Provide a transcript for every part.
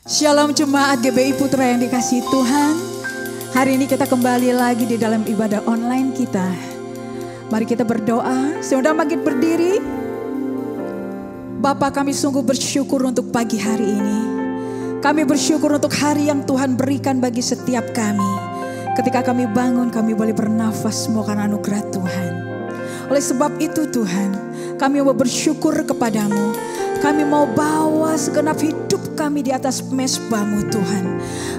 Shalom jemaat GBI Putra yang dikasihi Tuhan. Hari ini kita kembali lagi di dalam ibadah online kita. Mari kita berdoa. Sudah makin berdiri. Bapa, kami sungguh bersyukur untuk pagi hari ini. Kami bersyukur untuk hari yang Tuhan berikan bagi setiap kami. Ketika kami bangun, kami boleh bernafas semua karena anugerah Tuhan. Oleh sebab itu Tuhan, kami mau bersyukur kepadamu. Kami mau bawa segenap hidup kami di atas mezbah-Mu Tuhan.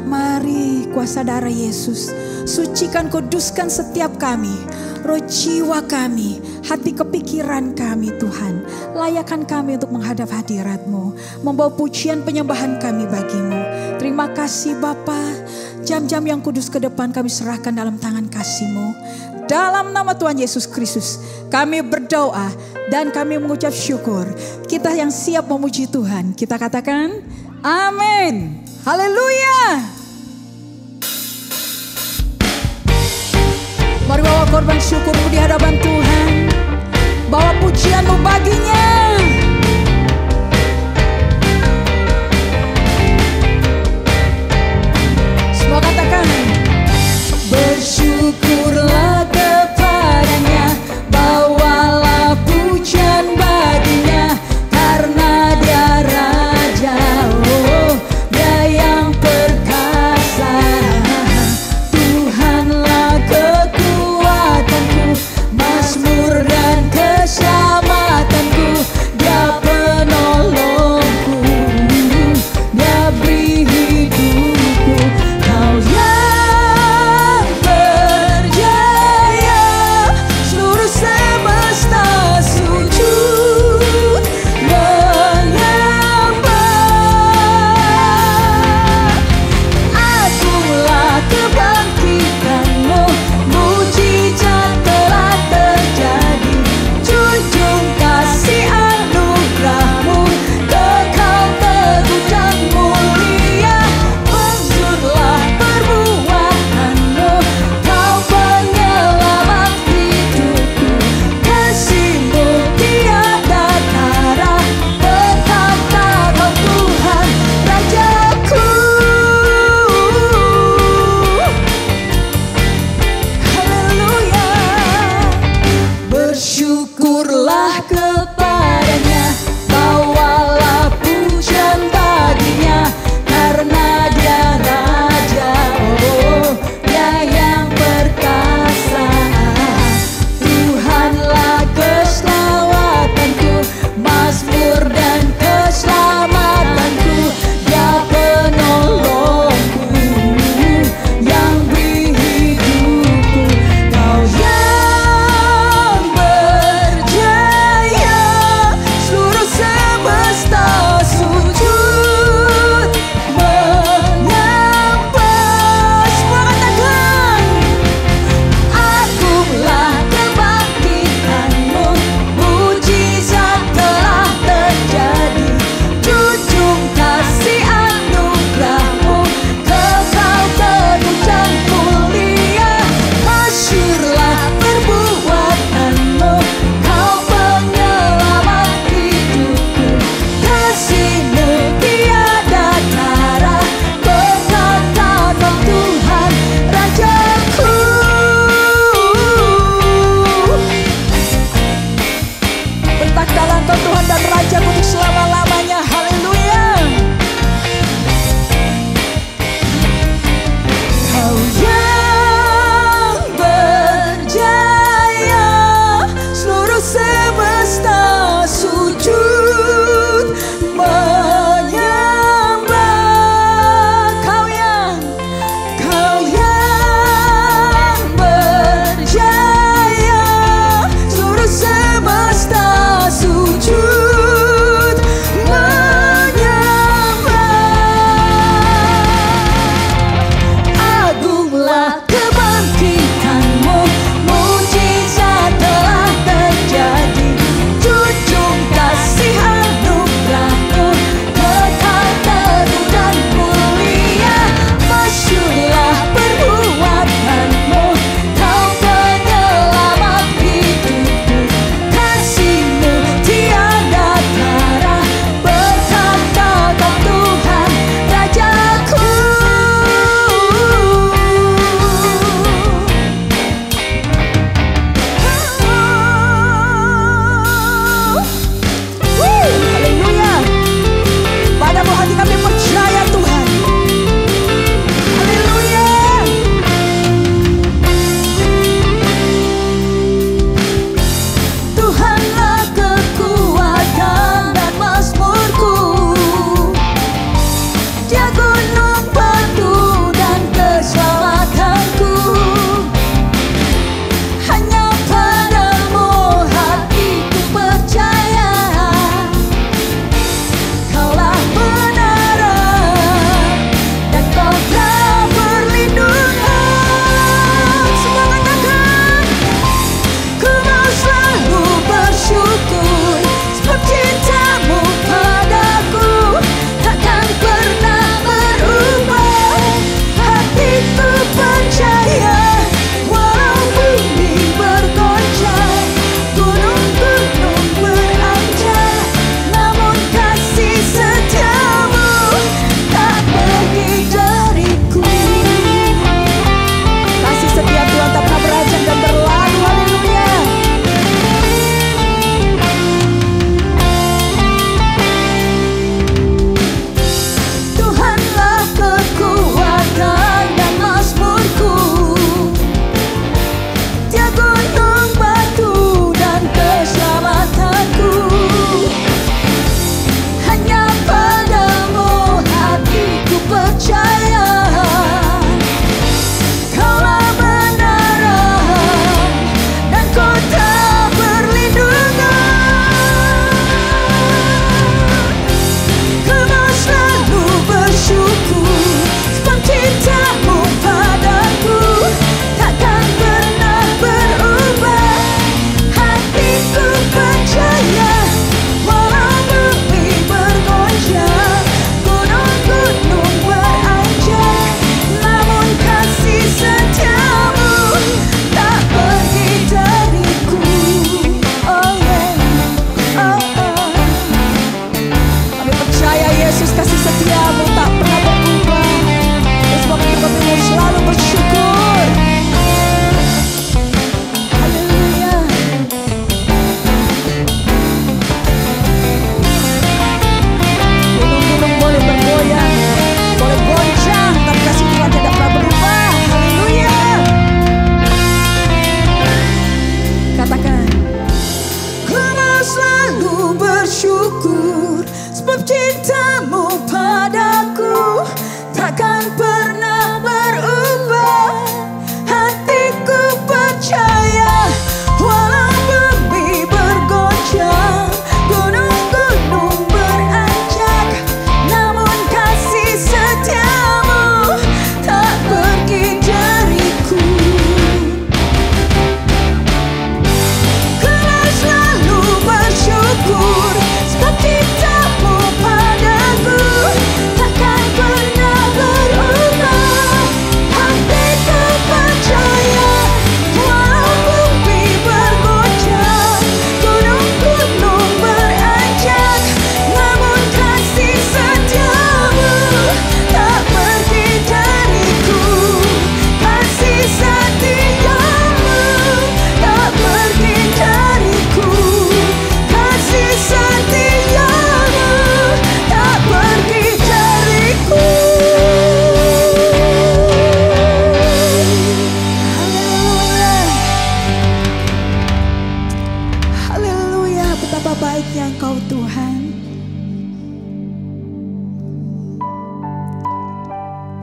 Mari kuasa darah Yesus, sucikan, kuduskan setiap kami. Roh jiwa kami, hati kepikiran kami Tuhan. Layakan kami untuk menghadap hadirat-Mu. Membawa pujian penyembahan kami bagi-Mu. Terima kasih Bapa. Jam-jam yang kudus ke depan kami serahkan dalam tangan kasih-Mu. Dalam nama Tuhan Yesus Kristus kami berdoa dan kami mengucap syukur. Kita yang siap memuji Tuhan, kita katakan amin. Haleluya. Mari bawa korban syukurmu di hadapan Tuhan. Bawa pujianmu baginya. Semua katakan bersyukurlah kepadanya, bawalah pujian baginya, karena dia Raja, oh dia yang perkasa. Tuhanlah kekuatanku, mazmur dan keselamatanku.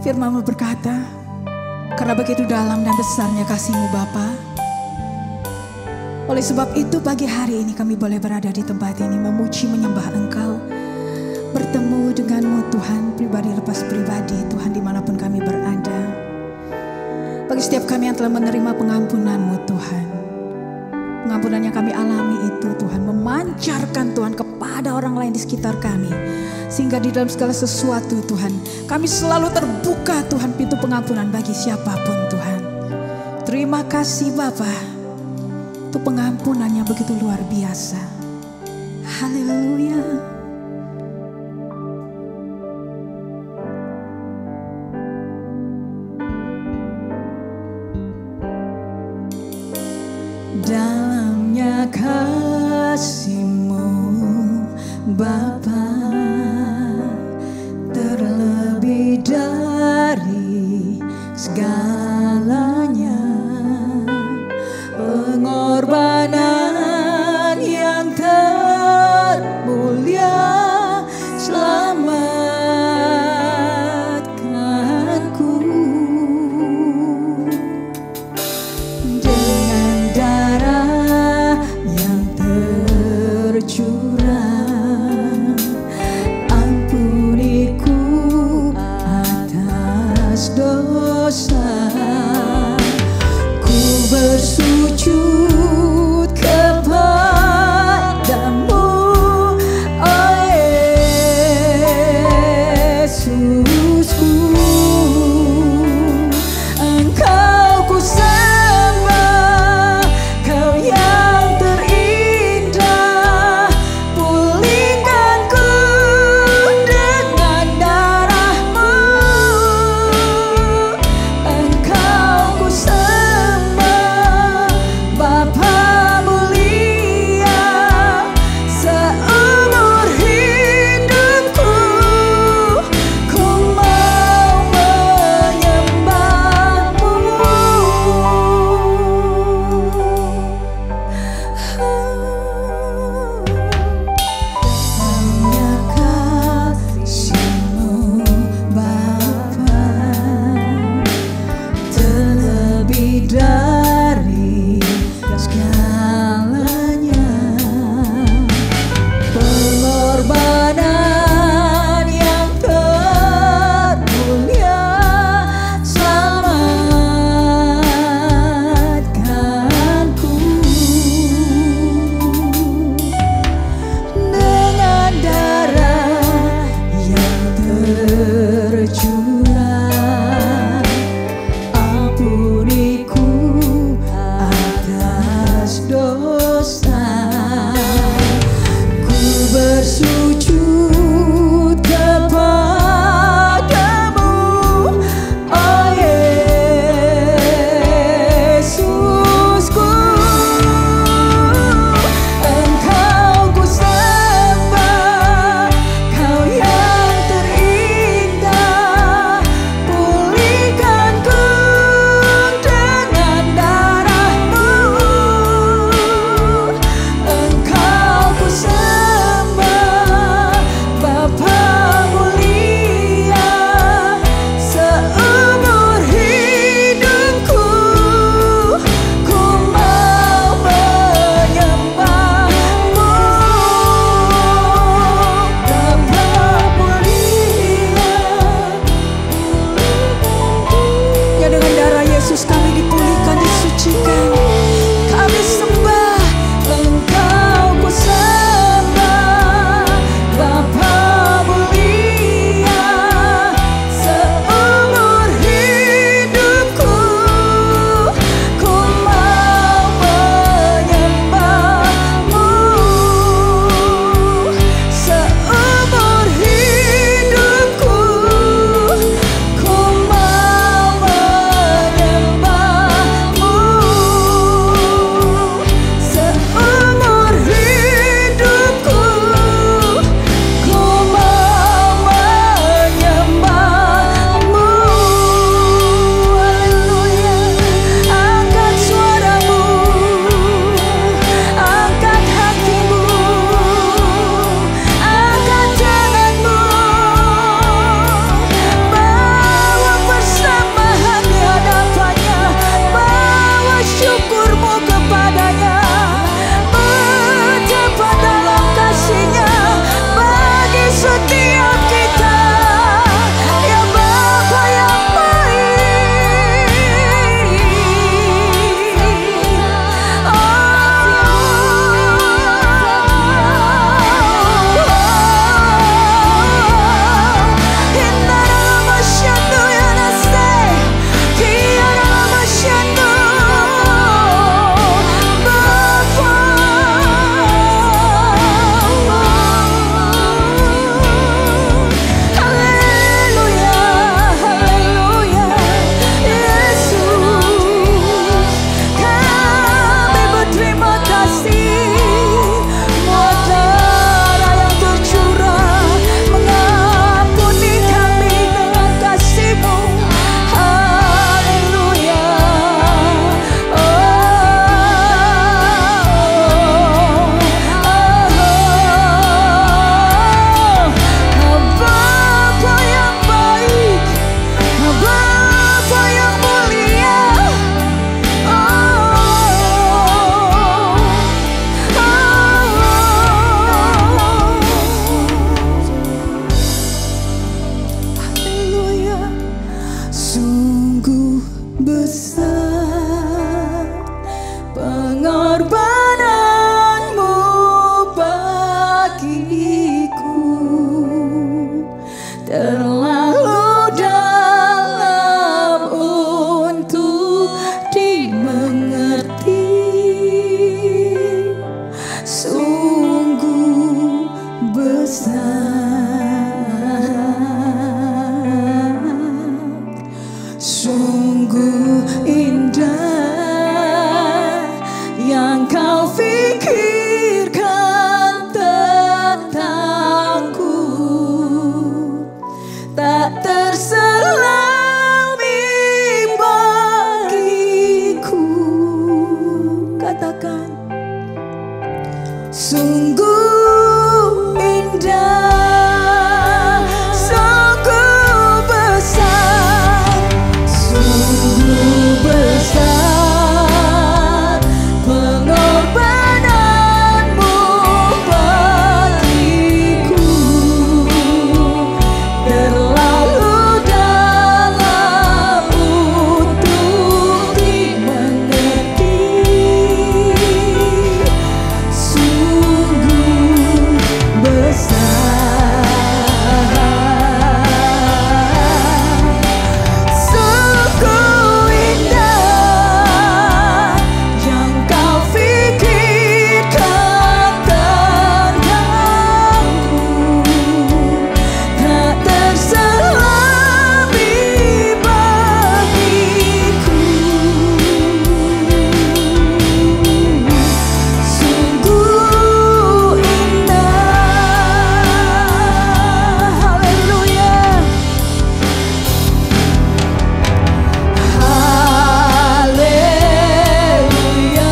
Firman-Mu berkata, karena begitu dalam dan besarnya kasih-Mu Bapa, oleh sebab itu pagi hari ini kami boleh berada di tempat ini memuji menyembah Engkau, bertemu denganmu Tuhan, pribadi lepas pribadi Tuhan dimanapun kami berada. Bagi setiap kami yang telah menerima pengampunan-Mu Tuhan, pengampunan yang kami alami itu Tuhan memancarkan Tuhan kepada orang lain di sekitar kami, sehingga di dalam segala sesuatu Tuhan kami selalu terbuka Tuhan pintu pengampunan bagi siapapun Tuhan. Terima kasih Bapa untuk pengampunan yang begitu luar biasa. Haleluya. Dalamnya kasih-Mu Bapa, terlebih dari segalanya, pengorbanan yang termulia terlalu dalam untuk dimengerti, sungguh besar, sungguh indah yang kau pikirkan tentangku, tak terselami bagiku. Katakan, sungguh indah, sungguh besar, sungguh besar pengorbananmu bagiku, terlalu dalam untuk dimengerti, sungguh besar, sungguh indah yang kau pikirkan tentangku, tak terselami bagiku, sungguh indah. Haleluya, haleluya,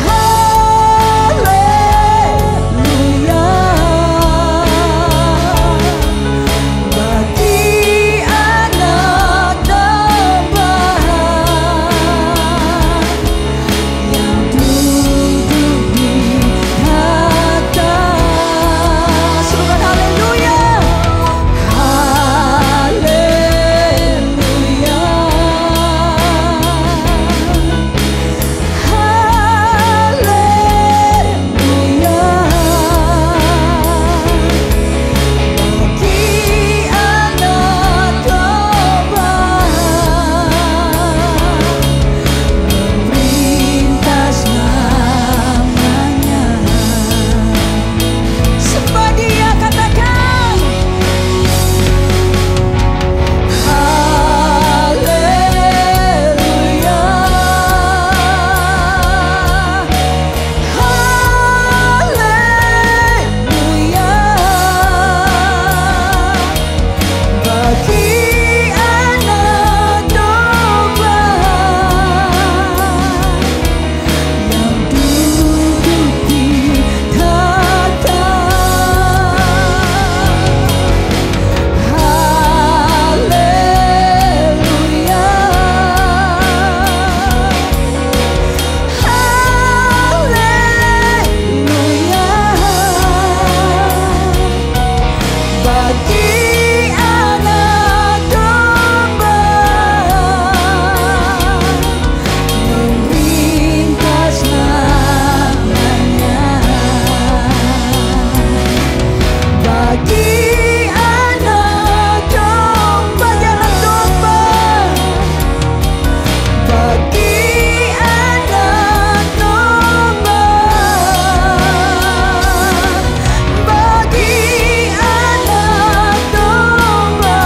haleluya. Bagi anak domba yang duduk di tahta. Serukan haleluya, haleluya, haleluya. Bagi anak domba melintas namanya. Sembah Dia, katakan haleluya, haleluya. Bagi anak domba yang duduk di tahta. Haleluya, haleluya. Bagi anak domba melintas namanya. Bagi anak domba, anak domba, bagi anak domba, bagi anak domba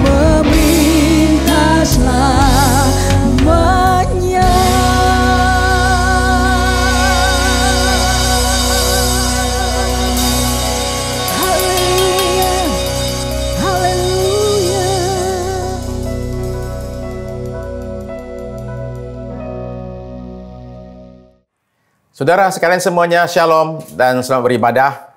memintas lamanya. Haleluya, haleluya. Saudara sekalian semuanya, shalom dan selamat beribadah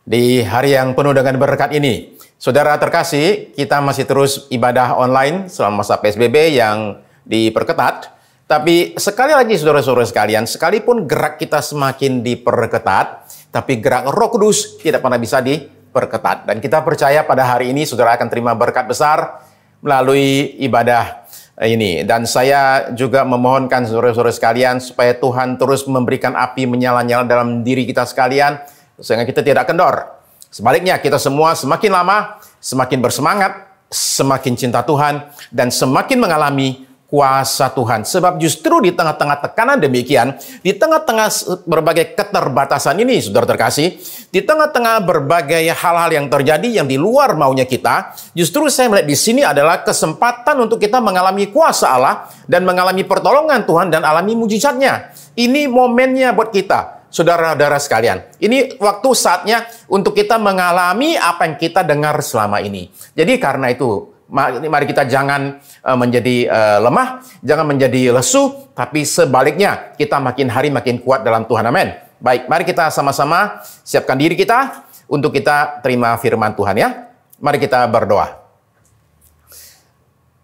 di hari yang penuh dengan berkat ini. Saudara terkasih, kita masih terus ibadah online selama masa PSBB yang diperketat. Tapi sekali lagi saudara-saudara sekalian, sekalipun gerak kita semakin diperketat, tapi gerak Roh Kudus tidak pernah bisa diperketat. Dan kita percaya pada hari ini saudara akan terima berkat besar melalui ibadah ini. Dan saya juga memohonkan saudara-saudara sekalian supaya Tuhan terus memberikan api menyala-nyala dalam diri kita sekalian, sehingga kita tidak kendor. Sebaliknya, kita semua semakin lama, semakin bersemangat, semakin cinta Tuhan, dan semakin mengalami kuasa Tuhan. Sebab justru di tengah-tengah tekanan demikian, di tengah-tengah berbagai keterbatasan ini, saudara terkasih, di tengah-tengah berbagai hal-hal yang terjadi yang di luar maunya kita, justru saya melihat di sini adalah kesempatan untuk kita mengalami kuasa Allah dan mengalami pertolongan Tuhan dan alami mujizatnya. Ini momennya buat kita, saudara-saudara sekalian. Ini waktu saatnya untuk kita mengalami apa yang kita dengar selama ini. Jadi karena itu, mari kita jangan menjadi lemah, jangan menjadi lesu, tapi sebaliknya kita makin hari makin kuat dalam Tuhan. Amin. Baik, mari kita sama-sama siapkan diri kita untuk kita terima firman Tuhan ya. Mari kita berdoa.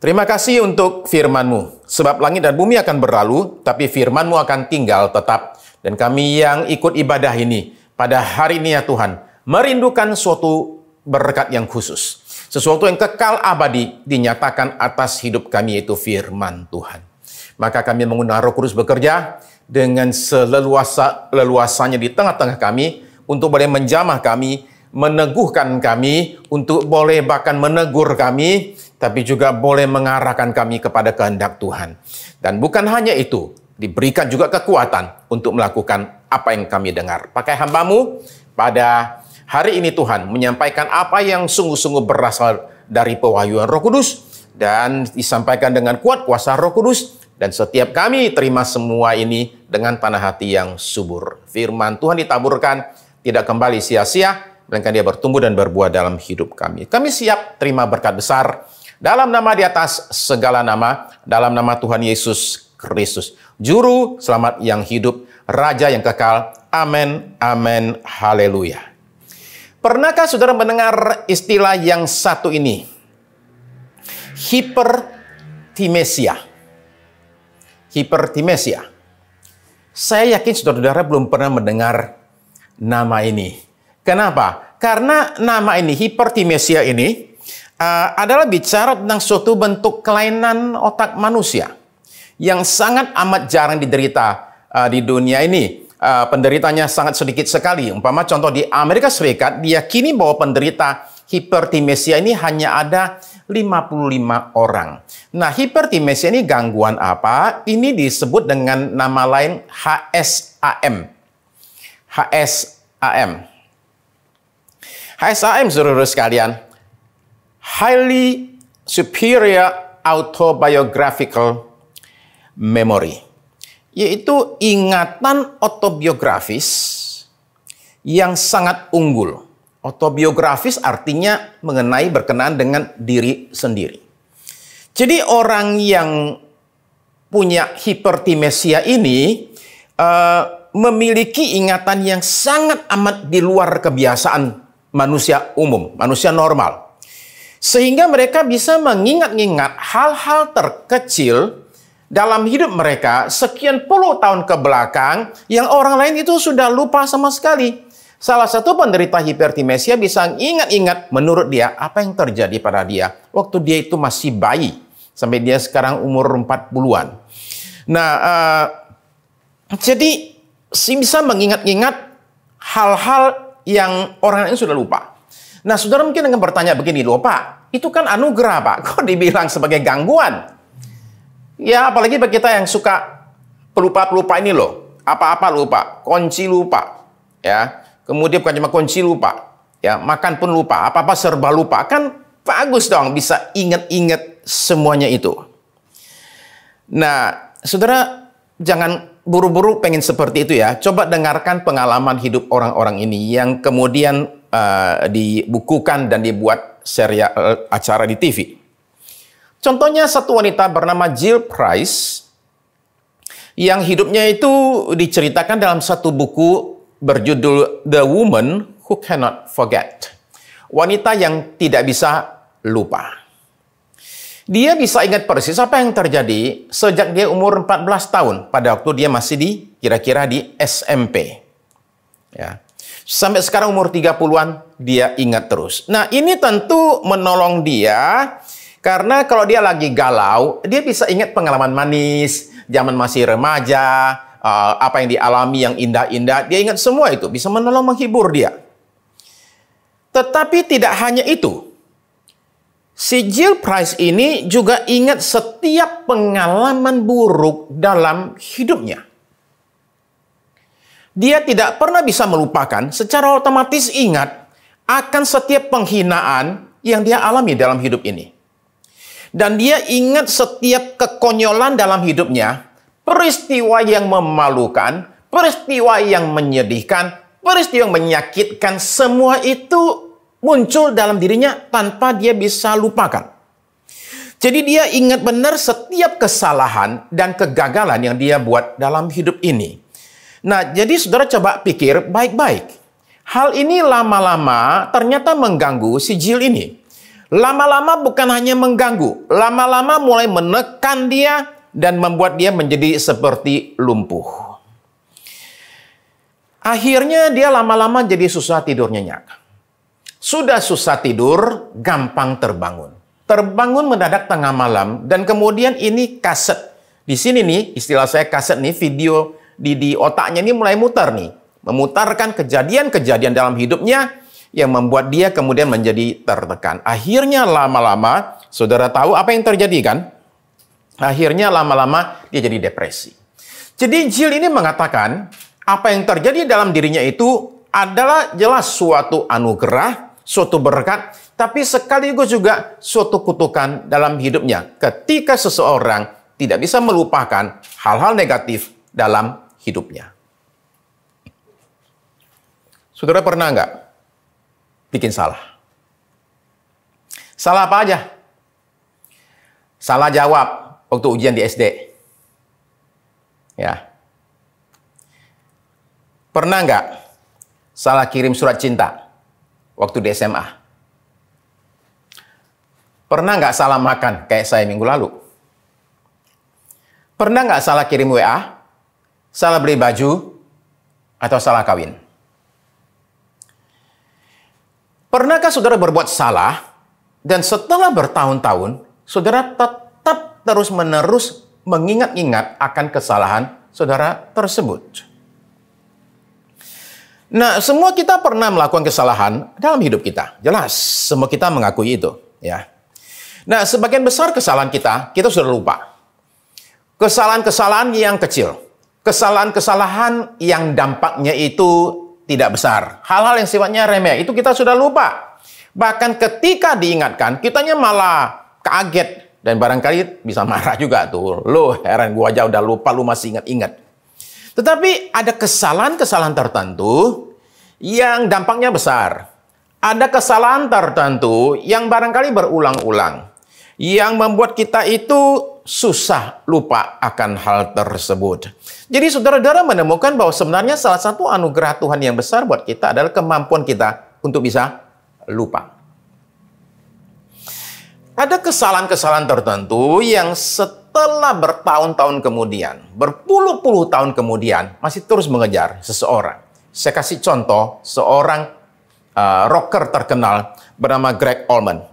Terima kasih untuk firman-Mu, sebab langit dan bumi akan berlalu, tapi firman-Mu akan tinggal tetap. Dan kami yang ikut ibadah ini pada hari ini ya Tuhan, merindukan suatu berkat yang khusus. Sesuatu yang kekal abadi dinyatakan atas hidup kami, yaitu firman Tuhan. Maka kami mengundang Roh Kudus bekerja dengan seleluasanya di tengah-tengah kami untuk boleh menjamah kami, meneguhkan kami, untuk boleh bahkan menegur kami, tapi juga boleh mengarahkan kami kepada kehendak Tuhan. Dan bukan hanya itu, diberikan juga kekuatan untuk melakukan apa yang kami dengar. Pakai hamba-Mu pada hari ini Tuhan, menyampaikan apa yang sungguh-sungguh berasal dari pewahyuan Roh Kudus dan disampaikan dengan kuat kuasa Roh Kudus, dan setiap kami terima semua ini dengan tanah hati yang subur. Firman Tuhan ditaburkan, tidak kembali sia-sia, melainkan dia bertumbuh dan berbuah dalam hidup kami. Kami siap terima berkat besar dalam nama di atas segala nama, dalam nama Tuhan Yesus Kristus, Juru Selamat yang hidup, Raja yang kekal. Amin, amin, haleluya. Pernahkah saudara mendengar istilah yang satu ini? Hipertimesia. Hipertimesia. Saya yakin saudara-saudara belum pernah mendengar nama ini. Kenapa? Karena nama ini, hipertimesia ini, adalah bicara tentang suatu bentuk kelainan otak manusia yang sangat amat jarang diderita di dunia ini. Penderitanya sangat sedikit sekali. Umpama contoh di Amerika Serikat, diyakini bahwa penderita hipertimesia ini hanya ada 55 orang. Nah, hipertimesia ini gangguan apa? Ini disebut dengan nama lain HSAM. HSAM. HSAM, saudara sekalian, Highly Superior Autobiographical Memory, yaitu ingatan autobiografis yang sangat unggul. Autobiografis artinya mengenai berkenaan dengan diri sendiri. Jadi orang yang punya hipertimesia ini memiliki ingatan yang sangat amat di luar kebiasaan manusia umum, manusia normal. Sehingga mereka bisa mengingat-ingat hal-hal terkecil dalam hidup mereka sekian puluh tahun ke belakang yang orang lain itu sudah lupa sama sekali. Salah satu penderita hipertimesia bisa ingat-ingat menurut dia apa yang terjadi pada dia waktu dia itu masih bayi sampai dia sekarang umur 40-an. Nah, jadi bisa mengingat-ingat hal-hal yang orang lain sudah lupa. Nah, saudara mungkin akan bertanya begini, loh Pak, itu kan anugerah Pak, kok dibilang sebagai gangguan? Ya, apalagi bagi kita yang suka pelupa-pelupa ini loh. Apa-apa lupa, kunci lupa. Ya, kemudian bukan cuma kunci lupa. Ya, makan pun lupa, apa-apa serba lupa. Kan bagus dong bisa ingat-ingat semuanya itu. Nah, saudara jangan buru-buru pengen seperti itu ya. Coba dengarkan pengalaman hidup orang-orang ini yang kemudian dibukukan dan dibuat serial acara di TV. Contohnya satu wanita bernama Jill Price yang hidupnya itu diceritakan dalam satu buku berjudul The Woman Who Cannot Forget. Wanita yang tidak bisa lupa. Dia bisa ingat persis apa yang terjadi sejak dia umur 14 tahun pada waktu dia masih kira-kira di SMP. Ya. Sampai sekarang umur 30-an dia ingat terus. Nah, ini tentu menolong dia Karena kalau dia lagi galau, dia bisa ingat pengalaman manis, zaman masih remaja, apa yang dialami yang indah-indah, dia ingat semua itu, bisa menolong menghibur dia. Tetapi tidak hanya itu. Si Jill Price ini juga ingat setiap pengalaman buruk dalam hidupnya. Dia tidak pernah bisa melupakan, secara otomatis ingat akan setiap penghinaan yang dia alami dalam hidup ini. Dan dia ingat setiap kekonyolan dalam hidupnya, peristiwa yang memalukan, peristiwa yang menyedihkan, peristiwa yang menyakitkan, semua itu muncul dalam dirinya tanpa dia bisa lupakan. Jadi dia ingat benar setiap kesalahan dan kegagalan yang dia buat dalam hidup ini. Nah, jadi saudara coba pikir baik-baik. Hal ini lama-lama ternyata mengganggu si Jill ini. Lama-lama bukan hanya mengganggu, lama-lama mulai menekan dia dan membuat dia menjadi seperti lumpuh. Akhirnya dia lama-lama jadi susah tidur nyenyak. Sudah susah tidur, gampang terbangun. Terbangun mendadak tengah malam, dan kemudian ini kaset. Di sini nih, istilah saya kaset nih, video di otaknya ini mulai muter nih. Memutarkan kejadian-kejadian dalam hidupnya yang membuat dia kemudian menjadi tertekan. Akhirnya lama-lama, saudara tahu apa yang terjadi kan? Akhirnya lama-lama dia jadi depresi. Jadi Jill ini mengatakan, apa yang terjadi dalam dirinya itu adalah jelas suatu anugerah, suatu berkat, tapi sekaligus juga suatu kutukan dalam hidupnya. Ketika seseorang tidak bisa melupakan hal-hal negatif dalam hidupnya. Saudara pernah nggak bikin salah? Salah apa aja? Salah jawab waktu ujian di SD. Ya. Pernah nggak salah kirim surat cinta waktu di SMA? Pernah nggak salah makan kayak saya minggu lalu? Pernah nggak salah kirim WA? Salah beli baju? Atau salah kawin? Pernahkah saudara berbuat salah dan setelah bertahun-tahun, saudara tetap terus-menerus mengingat-ingat akan kesalahan saudara tersebut? Nah, semua kita pernah melakukan kesalahan dalam hidup kita. Jelas, semua kita mengakui itu. Ya. Nah, sebagian besar kesalahan kita sudah lupa. Kesalahan-kesalahan yang kecil. Kesalahan-kesalahan yang dampaknya itu tidak besar. Hal-hal yang sifatnya remeh, itu kita sudah lupa. Bahkan ketika diingatkan, kitanya malah kaget. Dan barangkali bisa marah juga tuh. Loh, heran gua aja udah lupa, lu masih ingat-ingat. Tetapi ada kesalahan-kesalahan tertentu yang dampaknya besar. Ada kesalahan tertentu yang barangkali berulang-ulang. Yang membuat kita itu susah lupa akan hal tersebut. Jadi saudara-saudara menemukan bahwa sebenarnya salah satu anugerah Tuhan yang besar buat kita adalah kemampuan kita untuk bisa lupa. Ada kesalahan-kesalahan tertentu yang setelah bertahun-tahun kemudian, berpuluh-puluh tahun kemudian, masih terus mengejar seseorang. Saya kasih contoh, seorang rocker terkenal bernama Gregg Allman.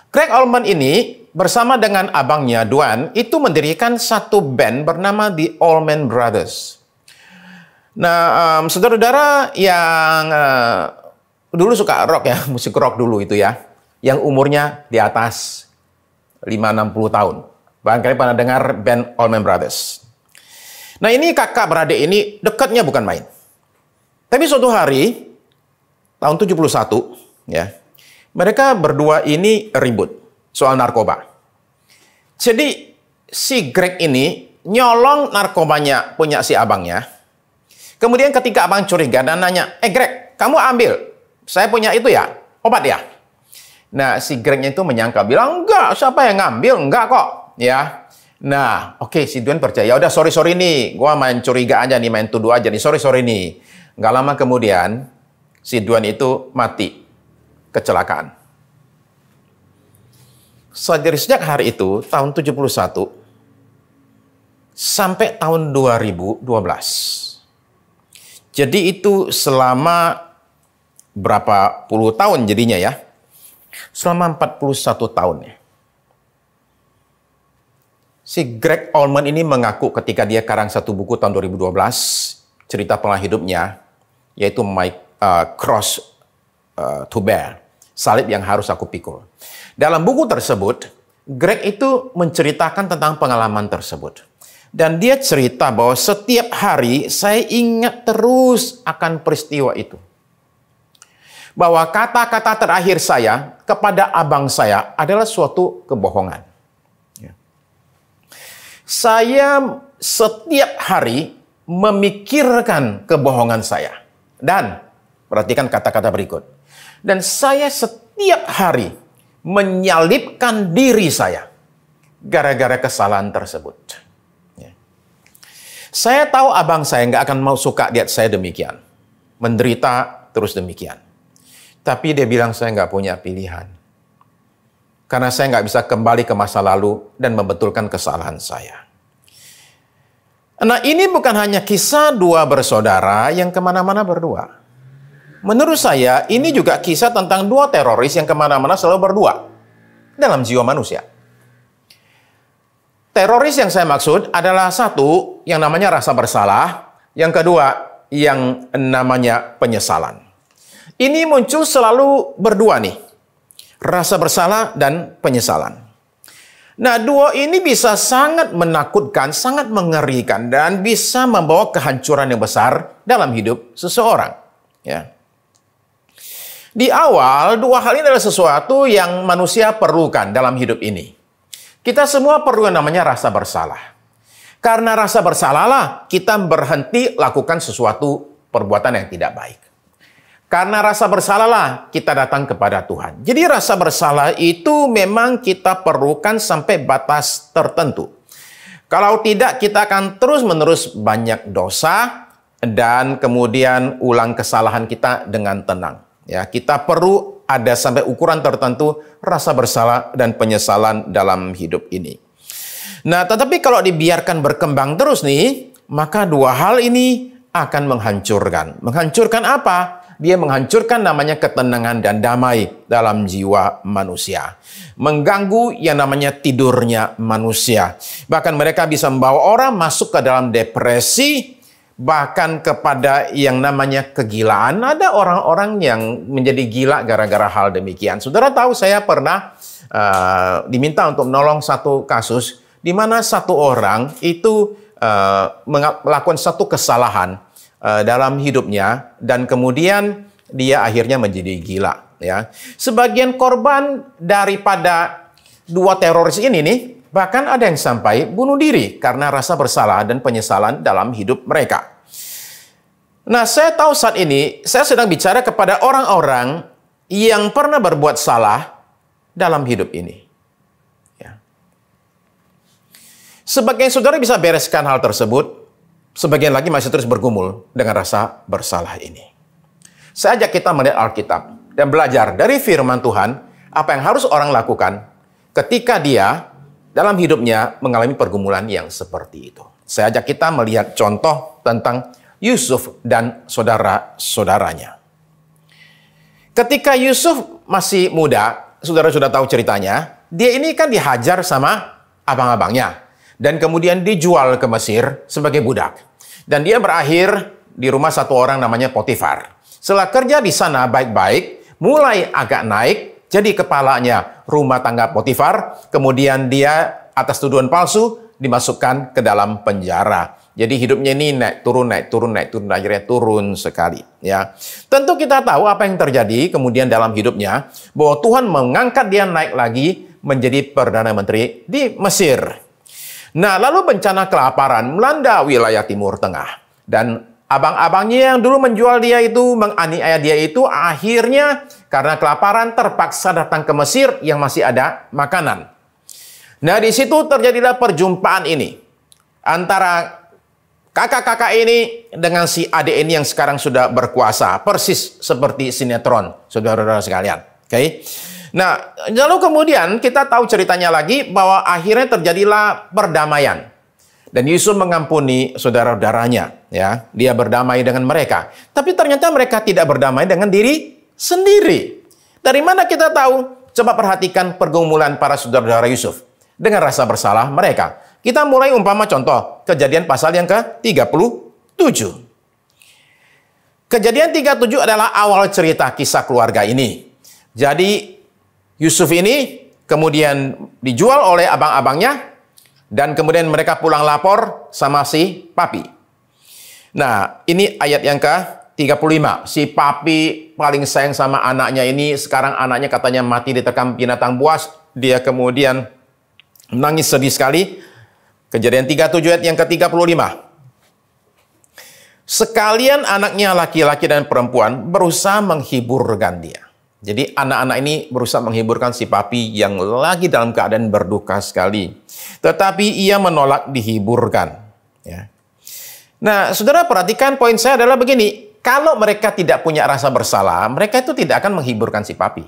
Gregg Allman ini bersama dengan abangnya Duane itu mendirikan satu band bernama The Allman Brothers. Nah, saudara-saudara yang dulu suka rock ya, musik rock dulu itu ya, yang umurnya di atas 5-60 tahun. Barangkali pernah dengar band Allman Brothers. Nah, ini kakak beradik ini dekatnya bukan main. Tapi suatu hari, tahun 71, ya, mereka berdua ini ribut soal narkoba. Jadi, si Greg ini nyolong narkobanya punya si abangnya. Kemudian ketika abang curiga dan nanya, Greg, kamu ambil, saya punya itu ya, obat ya? Nah, si Gregnya itu menyangka, bilang, enggak, siapa yang ngambil? Enggak kok, ya. Nah, oke, si Duane percaya, udah sorry nih, gua main curiga aja nih, main tuduh aja nih, sorry nih. Nggak lama kemudian, si Duane itu mati, kecelakaan. Dari sejak hari itu, tahun 71, sampai tahun 2012. Jadi itu selama berapa puluh tahun jadinya ya? Selama 41 tahun ya. Si Greg Allman ini mengaku ketika dia karang satu buku tahun 2012, cerita pengalaman hidupnya, yaitu My Cross to Bear, salib yang harus aku pikul. Dalam buku tersebut, Greg itu menceritakan tentang pengalaman tersebut. Dan dia cerita bahwa setiap hari saya ingat terus akan peristiwa itu. Bahwa kata-kata terakhir saya kepada abang saya adalah suatu kebohongan. Saya setiap hari memikirkan kebohongan saya. Dan, perhatikan kata-kata berikut. Dan saya setiap hari menyalibkan diri saya gara-gara kesalahan tersebut. Saya tahu abang saya nggak akan mau suka lihat saya demikian. Menderita terus demikian. Tapi dia bilang saya nggak punya pilihan. Karena saya nggak bisa kembali ke masa lalu dan membetulkan kesalahan saya. Nah, ini bukan hanya kisah dua bersaudara yang kemana-mana berdua. Menurut saya, ini juga kisah tentang dua teroris yang kemana-mana selalu berdua dalam jiwa manusia. Teroris yang saya maksud adalah satu, yang namanya rasa bersalah. Yang kedua, yang namanya penyesalan. Ini muncul selalu berdua nih. Rasa bersalah dan penyesalan. Nah, dua ini bisa sangat menakutkan, sangat mengerikan, dan bisa membawa kehancuran yang besar dalam hidup seseorang. Ya. Di awal, dua hal ini adalah sesuatu yang manusia perlukan dalam hidup ini. Kita semua perlu yang namanya rasa bersalah. Karena rasa bersalahlah kita berhenti lakukan sesuatu perbuatan yang tidak baik. Karena rasa bersalahlah kita datang kepada Tuhan. Jadi rasa bersalah itu memang kita perlukan sampai batas tertentu. Kalau tidak, kita akan terus-menerus banyak dosa dan kemudian ulang kesalahan kita dengan tenang. Ya, kita perlu ada sampai ukuran tertentu rasa bersalah dan penyesalan dalam hidup ini. Nah, tetapi kalau dibiarkan berkembang terus nih, maka dua hal ini akan menghancurkan. Menghancurkan apa? Dia menghancurkan namanya ketenangan dan damai dalam jiwa manusia. Mengganggu yang namanya tidurnya manusia. Bahkan mereka bisa membawa orang masuk ke dalam depresi, bahkan kepada yang namanya kegilaan. Ada orang-orang yang menjadi gila gara-gara hal demikian. Saudara tahu, saya pernah diminta untuk menolong satu kasus di mana satu orang itu melakukan satu kesalahan dalam hidupnya dan kemudian dia akhirnya menjadi gila. Ya, sebagian korban daripada dua teroris ini nih, bahkan ada yang sampai bunuh diri karena rasa bersalah dan penyesalan dalam hidup mereka. Nah, saya tahu saat ini saya sedang bicara kepada orang-orang yang pernah berbuat salah dalam hidup ini. Ya. Sebagian saudara bisa bereskan hal tersebut, sebagian lagi masih terus bergumul dengan rasa bersalah ini. Saya ajak kita melihat Alkitab dan belajar dari firman Tuhan apa yang harus orang lakukan ketika dia dalam hidupnya mengalami pergumulan yang seperti itu. Saya ajak kita melihat contoh tentang Yusuf dan saudara-saudaranya. Ketika Yusuf masih muda, saudara sudah tahu ceritanya, dia ini kan dihajar sama abang-abangnya. Dan kemudian dijual ke Mesir sebagai budak. Dan dia berakhir di rumah satu orang namanya Potifar. Setelah kerja di sana baik-baik, mulai agak naik, jadi kepalanya rumah tangga Potifar, kemudian dia atas tuduhan palsu dimasukkan ke dalam penjara. Jadi hidupnya ini naik turun, akhirnya turun sekali. Ya, tentu kita tahu apa yang terjadi kemudian dalam hidupnya, bahwa Tuhan mengangkat dia naik lagi menjadi Perdana Menteri di Mesir. Nah, lalu bencana kelaparan melanda wilayah Timur Tengah. Dan abang-abangnya yang dulu menjual dia itu, menganiaya dia itu, akhirnya karena kelaparan terpaksa datang ke Mesir yang masih ada makanan. Nah, di situ terjadilah perjumpaan ini antara kakak-kakak ini dengan si adik ini yang sekarang sudah berkuasa, persis seperti sinetron, saudara-saudara sekalian. Oke. Nah, lalu kemudian kita tahu ceritanya lagi bahwa akhirnya terjadilah perdamaian. Dan Yusuf mengampuni saudara-saudaranya, ya. Dia berdamai dengan mereka. Tapi ternyata mereka tidak berdamai dengan diri sendiri. Dari mana kita tahu? Coba perhatikan pergumulan para saudara-saudara Yusuf dengan rasa bersalah mereka. Kita mulai umpama contoh, Kejadian pasal yang ke-37. Kejadian 37 adalah awal cerita kisah keluarga ini. Jadi, Yusuf ini kemudian dijual oleh abang-abangnya, dan kemudian mereka pulang lapor sama si papi. Nah, ini ayat yang ke-35. Si papi paling sayang sama anaknya ini, sekarang anaknya katanya mati diterkam binatang buas. Dia kemudian menangis sedih sekali. Kejadian 37 ayat yang ke-35. Sekalian anaknya laki-laki dan perempuan berusaha menghiburkan dia. Jadi anak-anak ini berusaha menghiburkan si papi yang lagi dalam keadaan berduka sekali. Tetapi ia menolak dihiburkan. Ya. Nah, saudara perhatikan poin saya adalah begini. Kalau mereka tidak punya rasa bersalah, mereka itu tidak akan menghiburkan si papi.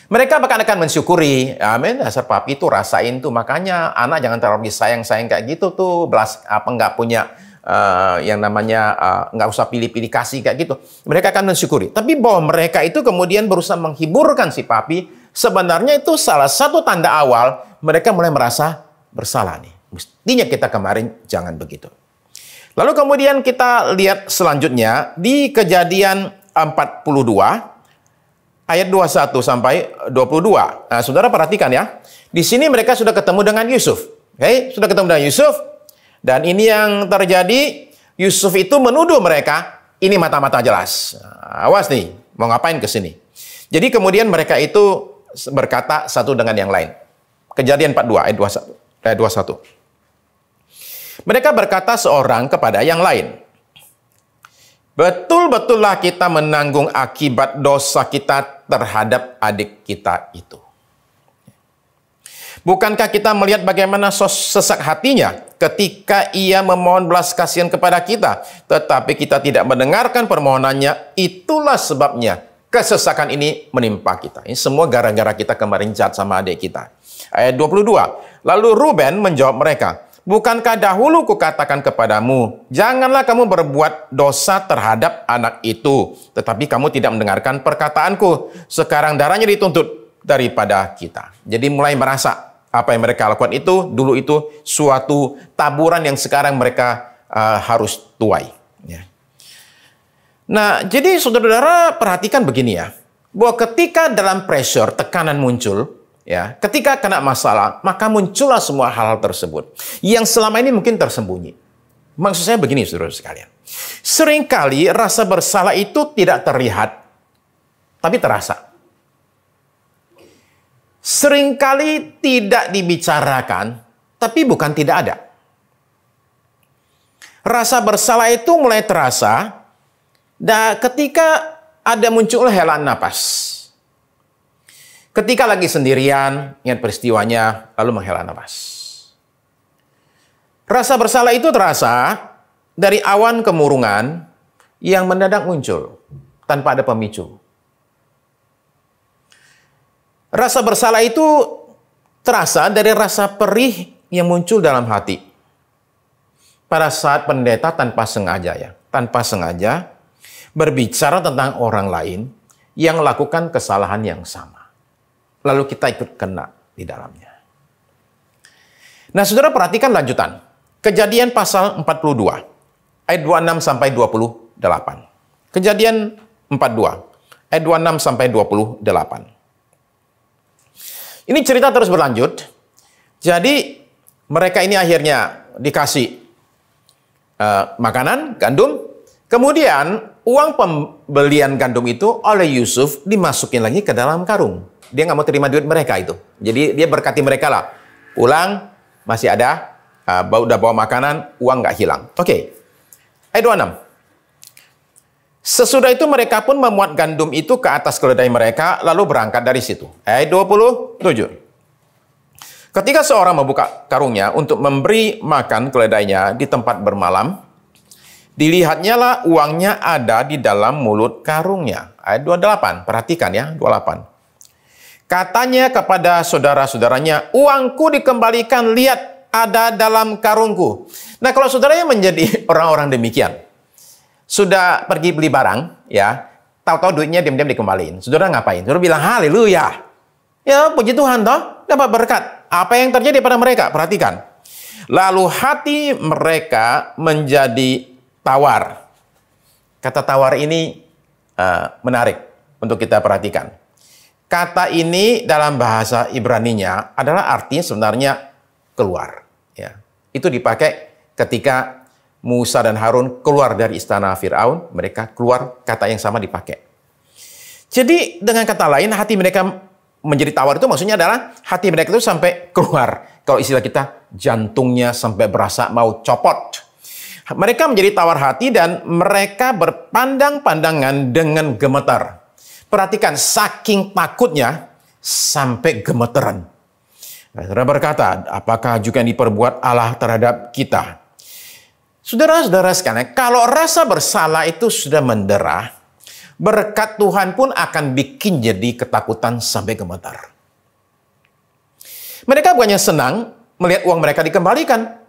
Mereka bahkan akan mensyukuri, amin, dasar papi itu rasain tuh, makanya anak jangan terlalu sayang-sayang kayak gitu tuh, nggak punya yang namanya nggak usah pilih-pilih kasih kayak gitu. Mereka akan mensyukuri. Tapi bahwa mereka itu kemudian berusaha menghiburkan si papi, sebenarnya itu salah satu tanda awal mereka mulai merasa bersalah nih. Mestinya kita kemarin jangan begitu. Lalu kemudian kita lihat selanjutnya di Kejadian 42. Ayat 21 sampai 22. Nah, saudara perhatikan ya. Di sini mereka sudah ketemu dengan Yusuf. Oke, sudah ketemu dengan Yusuf. Dan ini yang terjadi, Yusuf itu menuduh mereka, ini mata-mata jelas. Nah, awas nih, mau ngapain ke sini. Jadi kemudian mereka itu berkata satu dengan yang lain. Kejadian 42 ayat 21. Mereka berkata seorang kepada yang lain, betul-betullah kita menanggung akibat dosa kita terhadap adik kita itu. Bukankah kita melihat bagaimana sesak hatinya ketika ia memohon belas kasihan kepada kita, tetapi kita tidak mendengarkan permohonannya? Itulah sebabnya kesesakan ini menimpa kita. Ini semua gara-gara kita kemarin jahat sama adik kita. Ayat 22. Lalu Ruben menjawab mereka, bukankah dahulu kukatakan kepadamu, janganlah kamu berbuat dosa terhadap anak itu. Tetapi kamu tidak mendengarkan perkataanku. Sekarang darahnya dituntut daripada kita. Jadi mulai merasa apa yang mereka lakukan itu, dulu itu suatu taburan yang sekarang mereka harus tuai. Ya. Nah, jadi saudara-saudara perhatikan begini ya, bahwa ketika dalam pressure, tekanan muncul, ya, ketika kena masalah, maka muncullah semua hal-hal tersebut yang selama ini mungkin tersembunyi. Maksud saya begini, saudara sekalian. Seringkali rasa bersalah itu tidak terlihat, tapi terasa. Seringkali tidak dibicarakan, tapi bukan tidak ada. Rasa bersalah itu mulai terasa ketika ada muncul helaan napas. Ketika lagi sendirian, ingat peristiwanya, lalu menghela nafas. Rasa bersalah itu terasa dari awan kemurungan yang mendadak muncul tanpa ada pemicu. Rasa bersalah itu terasa dari rasa perih yang muncul dalam hati. Pada saat pendeta tanpa sengaja berbicara tentang orang lain yang melakukan kesalahan yang sama. Lalu kita ikut kena di dalamnya. Nah, saudara perhatikan lanjutan. Kejadian pasal 42, ayat 26 sampai 28. Kejadian 42, ayat 26 sampai 28. Ini cerita terus berlanjut. Jadi, mereka ini akhirnya dikasih makanan, gandum. Kemudian, uang pembelian gandum itu oleh Yusuf dimasukin lagi ke dalam karung. Dia nggak mau terima duit mereka itu. Jadi dia berkati mereka lah. Pulang, masih ada, udah bawa makanan, uang nggak hilang. Oke. Ayat 26. Sesudah itu mereka pun memuat gandum itu ke atas keledai mereka, lalu berangkat dari situ. Ayat 27. Ketika seorang membuka karungnya untuk memberi makan keledainya di tempat bermalam, dilihatnya lah uangnya ada di dalam mulut karungnya. Ayat 28. Perhatikan ya, 28. Katanya kepada saudara-saudaranya, uangku dikembalikan, lihat ada dalam karungku. Nah, kalau saudaranya menjadi orang-orang demikian, sudah pergi beli barang, ya, tahu-tahu duitnya diam-diam dikembaliin. Saudara ngapain? Saudara bilang, haleluya. Ya, puji Tuhan toh, dapat berkat. Apa yang terjadi pada mereka? Perhatikan. Lalu hati mereka menjadi tawar. Kata tawar ini menarik untuk kita perhatikan. Kata ini dalam bahasa Ibraninya adalah artinya sebenarnya keluar. Ya. Itu dipakai ketika Musa dan Harun keluar dari istana Firaun, mereka keluar, kata yang sama dipakai. Jadi dengan kata lain, hati mereka menjadi tawar itu maksudnya adalah hati mereka itu sampai keluar. Kalau istilah kita, jantungnya sampai berasa mau copot. Mereka menjadi tawar hati dan mereka berpandang-pandangan dengan gemetar. Perhatikan, saking takutnya sampai gemeteran. Saudara berkata, apakah juga yang diperbuat Allah terhadap kita? Saudara-saudara sekalian, kalau rasa bersalah itu sudah mendera, berkat Tuhan pun akan bikin jadi ketakutan sampai gemetar. Mereka bukannya senang melihat uang mereka dikembalikan.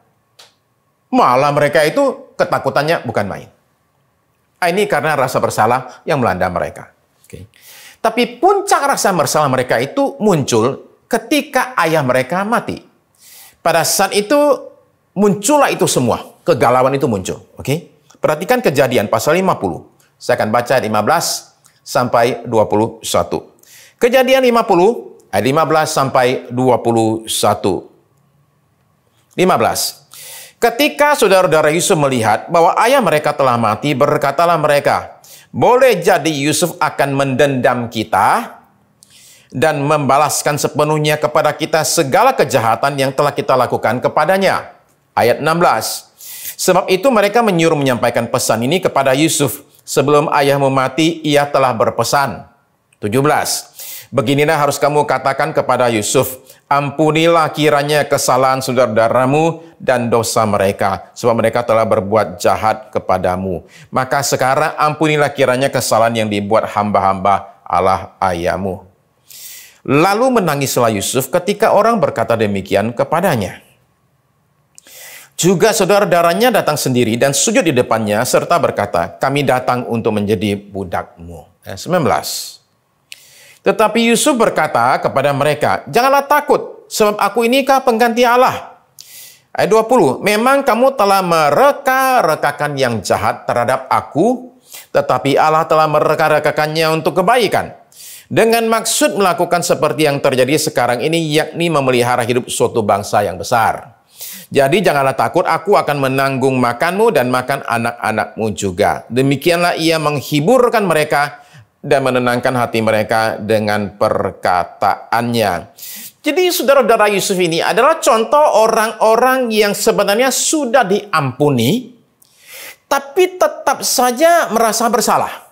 Malah mereka itu ketakutannya bukan main. Ini karena rasa bersalah yang melanda mereka. Oke. Tapi puncak rasa bersalah mereka itu muncul ketika ayah mereka mati. Pada saat itu muncullah itu semua. Kegalauan itu muncul. Oke. Perhatikan Kejadian pasal 50. Saya akan baca ayat 15 sampai 21. Kejadian 50 ayat 15 sampai 21. 15. Ketika saudara-saudara Yusuf melihat bahwa ayah mereka telah mati, berkatalah mereka, boleh jadi Yusuf akan mendendam kita dan membalaskan sepenuhnya kepada kita segala kejahatan yang telah kita lakukan kepadanya. Ayat 16. Sebab itu mereka menyuruh menyampaikan pesan ini kepada Yusuf. Sebelum ayahmu mati, ia telah berpesan. 17. Beginilah harus kamu katakan kepada Yusuf, ampunilah kiranya kesalahan saudara-saudaramu dan dosa mereka, sebab mereka telah berbuat jahat kepadamu. Maka sekarang ampunilah kiranya kesalahan yang dibuat hamba-hamba Allah ayahmu. Lalu menangislah Yusuf ketika orang berkata demikian kepadanya. Juga saudara-saudaranya datang sendiri dan sujud di depannya serta berkata, kami datang untuk menjadi budakmu. 19. Tetapi Yusuf berkata kepada mereka, janganlah takut, sebab aku inikah pengganti Allah. Ayat 20, memang kamu telah mereka-rekakan yang jahat terhadap aku, tetapi Allah telah mereka-rekakannya untuk kebaikan. Dengan maksud melakukan seperti yang terjadi sekarang ini, yakni memelihara hidup suatu bangsa yang besar. Jadi janganlah takut, aku akan menanggung makanmu dan makan anak-anakmu juga. Demikianlah ia menghiburkan mereka dan menenangkan hati mereka dengan perkataannya. Jadi saudara-saudara Yusuf ini adalah contoh orang-orang yang sebenarnya sudah diampuni, tapi tetap saja merasa bersalah.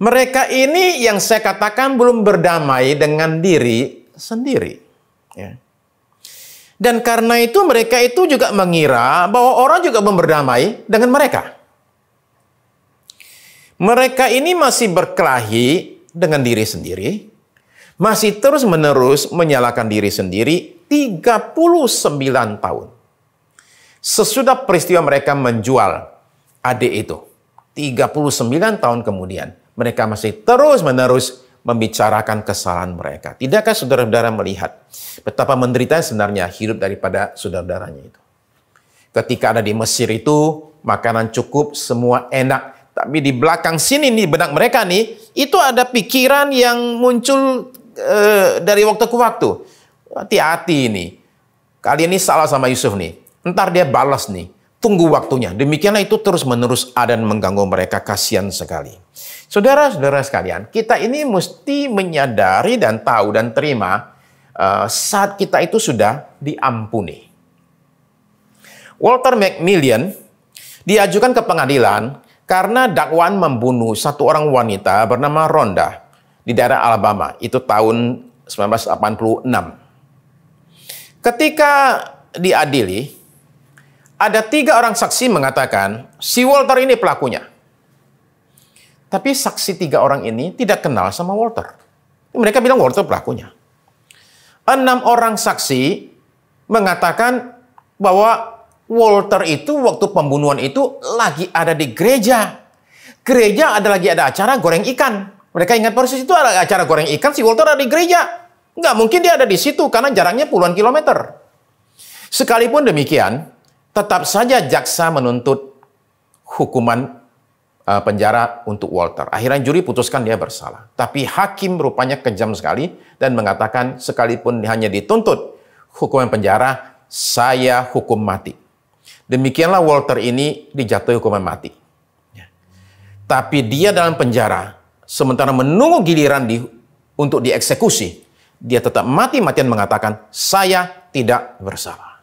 Mereka ini yang saya katakan belum berdamai dengan diri sendiri. Ya. Dan karena itu mereka itu juga mengira bahwa orang juga belum berdamai dengan mereka. Mereka ini masih berkelahi dengan diri sendiri, masih terus-menerus menyalahkan diri sendiri 39 tahun. Sesudah peristiwa mereka menjual adik itu, 39 tahun kemudian, mereka masih terus-menerus membicarakan kesalahan mereka. Tidakkah saudara-saudara melihat betapa menderitanya sebenarnya hidup daripada saudara-saudaranya itu? Ketika ada di Mesir itu, makanan cukup, semua enak. Tapi di belakang sini, di benak mereka nih, itu ada pikiran yang muncul dari waktu ke waktu. Hati-hati nih. Kalian ini salah sama Yusuf nih. Ntar dia balas nih. Tunggu waktunya. Demikianlah itu terus-menerus ada dan mengganggu mereka. Kasihan sekali. Saudara-saudara sekalian, kita ini mesti menyadari dan tahu dan terima saat kita itu sudah diampuni. Walter McMillian diajukan ke pengadilan karena dakwaan membunuh satu orang wanita bernama Rhonda di daerah Alabama. Itu tahun 1986. Ketika diadili, ada 3 orang saksi mengatakan si Walter ini pelakunya. Tapi saksi 3 orang ini tidak kenal sama Walter. Mereka bilang Walter pelakunya. 6 orang saksi mengatakan bahwa Walter itu waktu pembunuhan itu lagi ada di gereja. Gereja lagi ada acara goreng ikan. Mereka ingat persis itu ada acara goreng ikan, si Walter ada di gereja. Nggak mungkin dia ada di situ karena jaraknya puluhan kilometer. Sekalipun demikian, tetap saja jaksa menuntut hukuman penjara untuk Walter. Akhirnya juri putuskan dia bersalah. Tapi hakim rupanya kejam sekali dan mengatakan sekalipun hanya dituntut hukuman penjara, saya hukum mati. Demikianlah Walter ini dijatuhi hukuman mati. Tapi dia dalam penjara, sementara menunggu giliran untuk dieksekusi, dia tetap mati-matian mengatakan, saya tidak bersalah.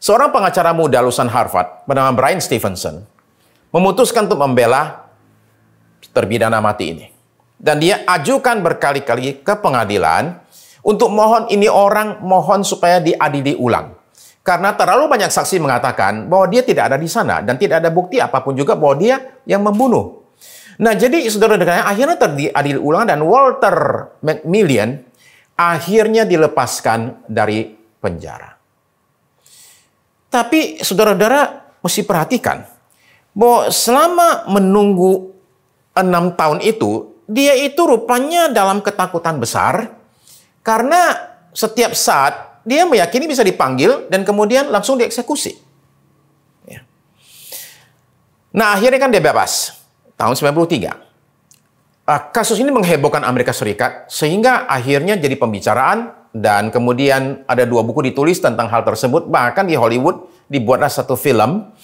Seorang pengacara muda lulusan Harvard bernama Bryan Stevenson memutuskan untuk membela terpidana mati ini. Dan dia ajukan berkali-kali ke pengadilan untuk mohon supaya diadili ulang. Karena terlalu banyak saksi mengatakan bahwa dia tidak ada di sana dan tidak ada bukti apapun juga bahwa dia yang membunuh. Nah, jadi saudara-saudara, akhirnya diadili ulang dan Walter McMillian akhirnya dilepaskan dari penjara. Tapi saudara-saudara mesti perhatikan bahwa selama menunggu 6 tahun itu, dia itu rupanya dalam ketakutan besar karena setiap saat dia meyakini bisa dipanggil dan kemudian langsung dieksekusi. Ya. Nah, akhirnya kan dia bebas tahun 93. Kasus ini menghebohkan Amerika Serikat sehingga akhirnya jadi pembicaraan dan kemudian ada 2 buku ditulis tentang hal tersebut. Bahkan di Hollywood dibuatlah satu film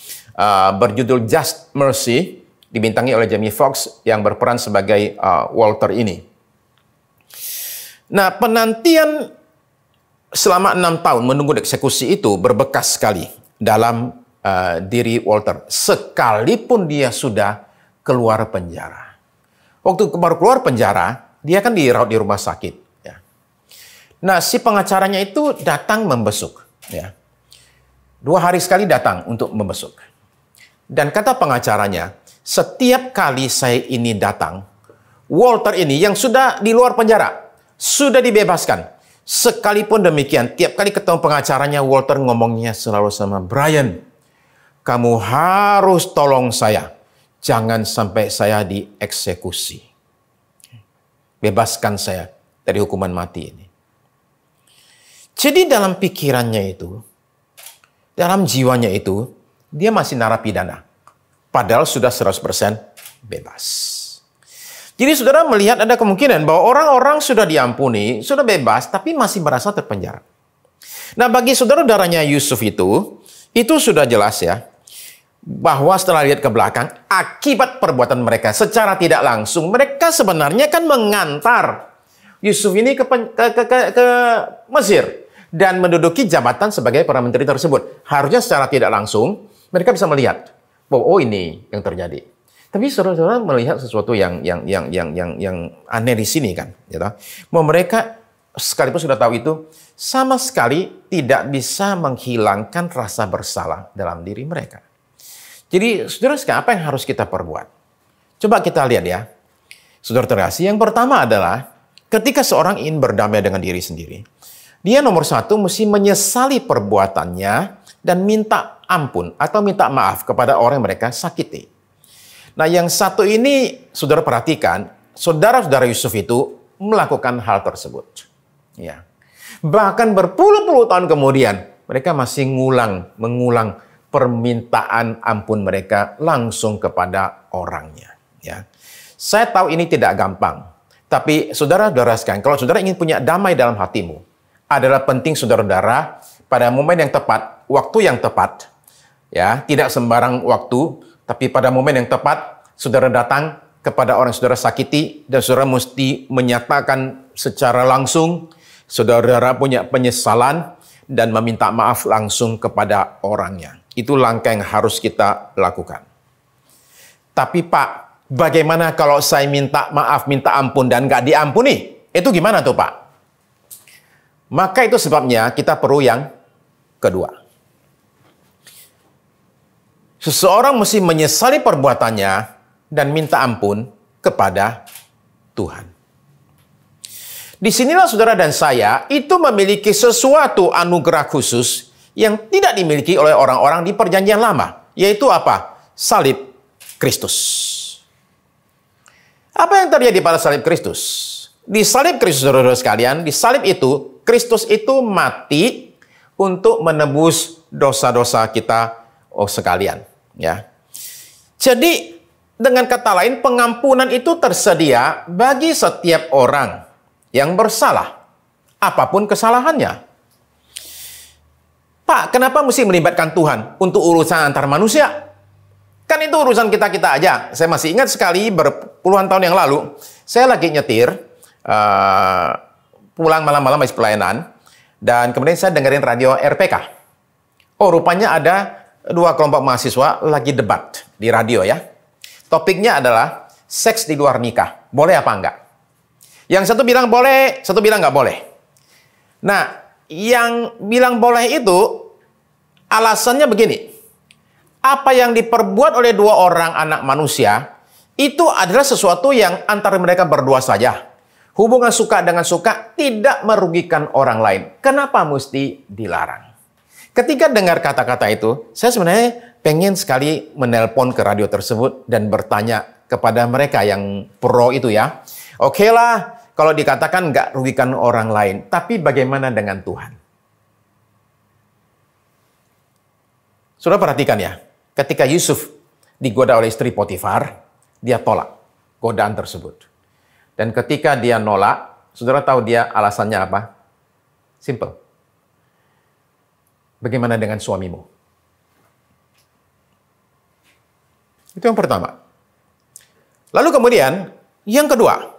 berjudul Just Mercy, dibintangi oleh Jamie Foxx yang berperan sebagai Walter ini. Nah, penantian selama 6 tahun menunggu eksekusi itu berbekas sekali dalam diri Walter, sekalipun dia sudah keluar penjara. Waktu baru keluar penjara, dia kan dirawat di rumah sakit. Ya. Nah, si pengacaranya itu datang membesuk. Ya. 2 hari sekali datang untuk membesuk. Dan kata pengacaranya, setiap kali saya ini datang, Walter ini yang sudah di luar penjara, sudah dibebaskan. Sekalipun demikian, tiap kali ketemu pengacaranya, Walter ngomongnya selalu sama, Bryan, kamu harus tolong saya. Jangan sampai saya dieksekusi. Bebaskan saya dari hukuman mati ini. Jadi dalam pikirannya itu, dalam jiwanya itu, dia masih narapidana. Padahal sudah 100% bebas. Jadi saudara melihat ada kemungkinan bahwa orang-orang sudah diampuni, sudah bebas, tapi masih merasa terpenjara. Nah, bagi saudara-saudaranya Yusuf itu sudah jelas ya, bahwa setelah lihat ke belakang, akibat perbuatan mereka secara tidak langsung, mereka sebenarnya kan mengantar Yusuf ini ke Mesir dan menduduki jabatan sebagai Perdana Menteri tersebut. Harusnya secara tidak langsung, mereka bisa melihat bahwa oh ini yang terjadi. Tapi saudara-saudara melihat sesuatu yang aneh di sini kan, gitu. Bahwa mereka sekalipun sudah tahu itu, sama sekali tidak bisa menghilangkan rasa bersalah dalam diri mereka. Jadi, saudara sekalian, apa yang harus kita perbuat? Coba kita lihat ya. Saudara terkasih, yang pertama adalah ketika seorang ingin berdamai dengan diri sendiri, dia nomor 1 mesti menyesali perbuatannya dan minta ampun atau minta maaf kepada orang yang mereka sakiti. Nah, yang satu ini, saudara perhatikan, saudara-saudara Yusuf itu melakukan hal tersebut. Ya. Bahkan berpuluh-puluh tahun kemudian, mereka masih mengulang permintaan ampun mereka langsung kepada orangnya. Ya. Saya tahu ini tidak gampang, tapi saudara-saudara sekalian, kalau saudara ingin punya damai dalam hatimu, adalah penting saudara-saudara pada momen yang tepat, waktu yang tepat, ya, tidak sembarang waktu, tapi pada momen yang tepat, saudara datang kepada orang yang saudara sakiti, dan saudara mesti menyatakan secara langsung, saudara punya penyesalan, dan meminta maaf langsung kepada orangnya. Itu langkah yang harus kita lakukan. Tapi Pak, bagaimana kalau saya minta maaf, minta ampun, dan nggak diampuni? Itu gimana tuh Pak? Maka itu sebabnya kita perlu yang kedua. Seseorang mesti menyesali perbuatannya dan minta ampun kepada Tuhan. Disinilah saudara dan saya itu memiliki sesuatu anugerah khusus yang tidak dimiliki oleh orang-orang di Perjanjian Lama. Yaitu apa? Salib Kristus. Apa yang terjadi pada salib Kristus? Di salib Kristus, saudara-saudara sekalian, di salib itu, Kristus itu mati untuk menebus dosa-dosa kita sekalian, ya. Jadi dengan kata lain, pengampunan itu tersedia bagi setiap orang yang bersalah, apapun kesalahannya. Pak, kenapa mesti melibatkan Tuhan untuk urusan antar manusia? Kan itu urusan kita-kita aja. Saya masih ingat sekali berpuluhan tahun yang lalu, saya lagi nyetir, pulang malam-malam habis pelayanan, dan kemudian saya dengerin radio RPK. Oh, rupanya ada dua kelompok mahasiswa lagi debat di radio, ya. Topiknya adalah seks di luar nikah. Boleh apa enggak? Yang satu bilang boleh, satu bilang nggak boleh. Nah, yang bilang boleh itu alasannya begini. Apa yang diperbuat oleh dua orang anak manusia itu adalah sesuatu yang antara mereka berdua saja. Hubungan suka dengan suka tidak merugikan orang lain. Kenapa mesti dilarang? Ketika dengar kata-kata itu, saya sebenarnya pengen sekali menelpon ke radio tersebut dan bertanya kepada mereka yang pro itu, ya. Oke lah, kalau dikatakan nggak rugikan orang lain, tapi bagaimana dengan Tuhan? Sudah perhatikan ya, ketika Yusuf digoda oleh istri Potifar, dia tolak godaan tersebut. Dan ketika dia nolak, saudara tahu dia alasannya apa? Simple. Bagaimana dengan suamimu? Itu yang pertama. Lalu kemudian, yang kedua,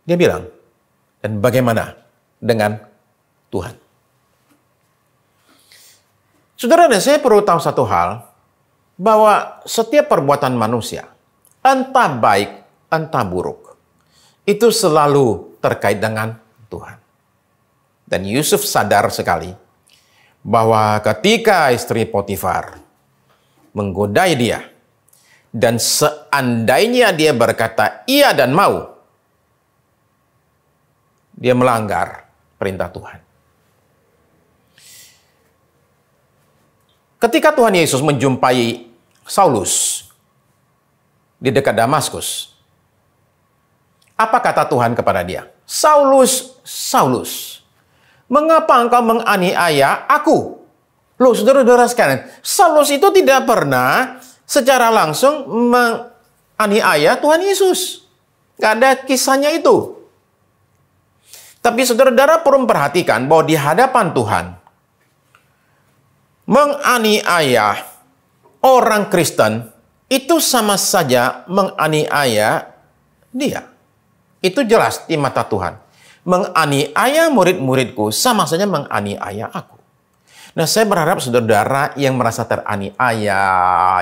dia bilang, dan bagaimana dengan Tuhan? Saudara dan saya perlu tahu satu hal, bahwa setiap perbuatan manusia, entah baik, entah buruk, itu selalu terkait dengan Tuhan. Dan Yusuf sadar sekali, bahwa ketika istri Potifar menggodai dia, dan seandainya dia berkata iya dan mau, dia melanggar perintah Tuhan. Ketika Tuhan Yesus menjumpai Saulus di dekat Damaskus, apa kata Tuhan kepada dia? Saulus, Saulus, mengapa engkau menganiaya aku? Loh, saudara-saudara sekalian, Saulus itu tidak pernah secara langsung menganiaya Tuhan Yesus. Nggak ada kisahnya itu. Tapi saudara-saudara perlu memperhatikan bahwa di hadapan Tuhan, menganiaya orang Kristen itu sama saja menganiaya dia. Itu jelas di mata Tuhan. Menganiaya murid-muridku sama saja menganiaya aku. Nah, saya berharap saudara yang merasa teraniaya,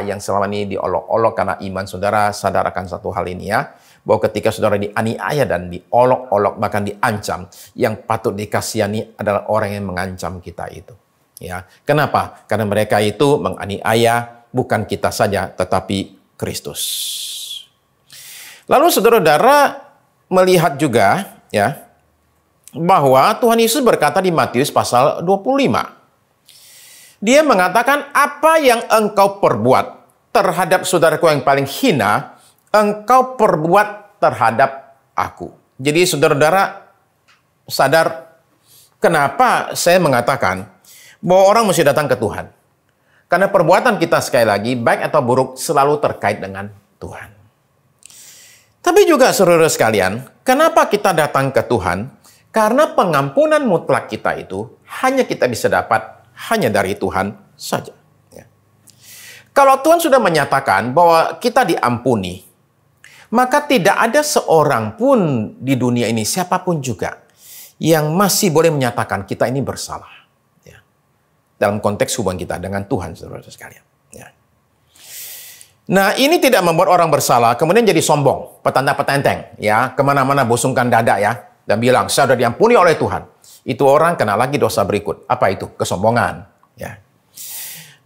yang selama ini diolok-olok karena iman saudara, sadarkan satu hal ini ya, bahwa ketika saudara dianiaya dan diolok-olok, bahkan diancam, yang patut dikasihani adalah orang yang mengancam kita itu. Ya, kenapa? Karena mereka itu menganiaya bukan kita saja, tetapi Kristus. Lalu saudara-saudara melihat juga ya, bahwa Tuhan Yesus berkata di Matius pasal 25. Dia mengatakan, apa yang engkau perbuat terhadap saudaraku yang paling hina, engkau perbuat terhadap aku. Jadi saudara-saudara sadar kenapa saya mengatakan bahwa orang mesti datang ke Tuhan. Karena perbuatan kita sekali lagi, baik atau buruk, selalu terkait dengan Tuhan. Tapi juga saudara sekalian, kenapa kita datang ke Tuhan? Karena pengampunan mutlak kita itu hanya kita bisa dapat hanya dari Tuhan saja. Ya. Kalau Tuhan sudah menyatakan bahwa kita diampuni, maka tidak ada seorang pun di dunia ini, siapapun juga, yang masih boleh menyatakan kita ini bersalah. Ya. Dalam konteks hubungan kita dengan Tuhan, saudara-saudara sekalian. Ya. Nah, ini tidak membuat orang bersalah, kemudian jadi sombong, petanda-petenteng, ya, kemana-mana busungkan dada ya, dan bilang, saya sudah diampuni oleh Tuhan. Itu orang kena lagi dosa berikut. Apa itu? Kesombongan. Ya.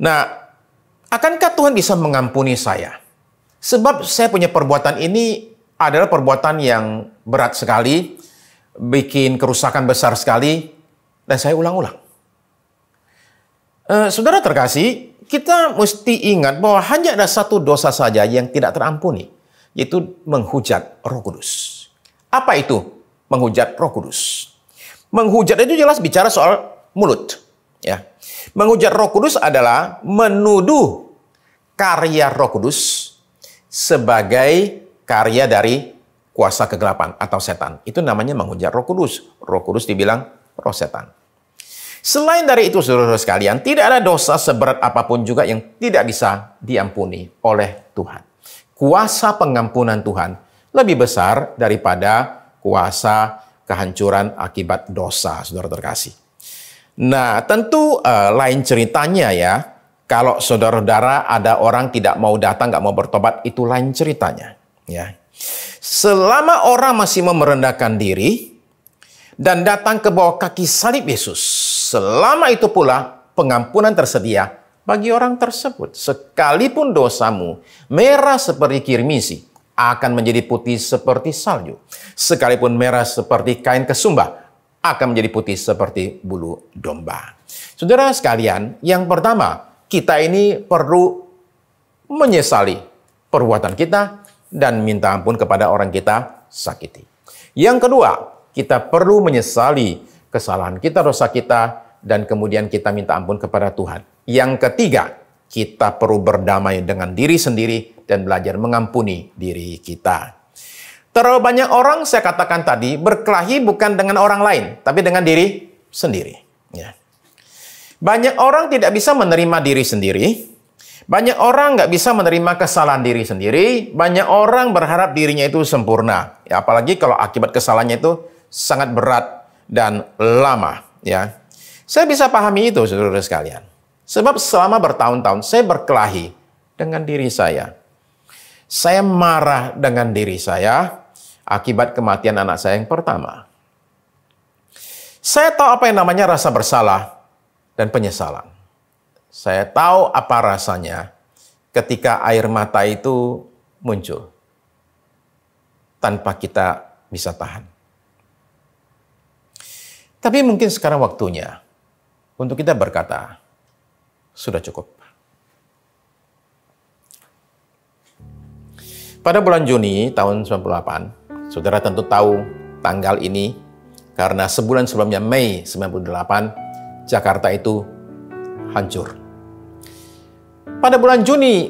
Nah, akankah Tuhan bisa mengampuni saya? Sebab saya punya perbuatan ini adalah perbuatan yang berat sekali, bikin kerusakan besar sekali, dan saya ulang-ulang. Saudara terkasih, kita mesti ingat bahwa hanya ada satu dosa saja yang tidak terampuni, yaitu menghujat Roh Kudus. Apa itu menghujat Roh Kudus? Menghujat itu jelas bicara soal mulut. Ya. Menghujat Roh Kudus adalah menuduh karya Roh Kudus sebagai karya dari kuasa kegelapan atau setan. Itu namanya menghujat Roh Kudus. Roh Kudus dibilang roh setan. Selain dari itu, saudara sekalian, tidak ada dosa seberat apapun juga yang tidak bisa diampuni oleh Tuhan. Kuasa pengampunan Tuhan lebih besar daripada kuasa kehancuran akibat dosa, saudara terkasih. Nah, tentu lain ceritanya ya. Kalau saudara-saudara ada orang tidak mau datang, nggak mau bertobat, itu lain ceritanya. Ya. Selama orang masih merendahkan diri dan datang ke bawah kaki salib Yesus, selama itu pula pengampunan tersedia bagi orang tersebut. Sekalipun dosamu merah seperti kirmisi, akan menjadi putih seperti salju. Sekalipun merah seperti kain kesumba, akan menjadi putih seperti bulu domba. Saudara sekalian, yang pertama, kita ini perlu menyesali perbuatan kita dan minta ampun kepada orang kita sakiti. Yang kedua, kita perlu menyesali kesalahan kita, dosa kita, dan kemudian kita minta ampun kepada Tuhan. Yang ketiga, kita perlu berdamai dengan diri sendiri dan belajar mengampuni diri kita. Terlalu banyak orang, saya katakan tadi, berkelahi bukan dengan orang lain, tapi dengan diri sendiri. Ya. Banyak orang tidak bisa menerima diri sendiri. Banyak orang nggak bisa menerima kesalahan diri sendiri. Banyak orang berharap dirinya itu sempurna. Ya, apalagi kalau akibat kesalahannya itu sangat berat dan lama. Ya, saya bisa pahami itu, saudara sekalian. Sebab selama bertahun-tahun saya berkelahi dengan diri saya. Saya marah dengan diri saya akibat kematian anak saya yang pertama. Saya tahu apa yang namanya rasa bersalah dan penyesalan. Saya tahu apa rasanya ketika air mata itu muncul tanpa kita bisa tahan. Tapi mungkin sekarang waktunya untuk kita berkata, sudah cukup. Pada bulan Juni tahun 98, saudara tentu tahu tanggal ini karena sebulan sebelumnya Mei 98, Jakarta itu hancur. Pada bulan Juni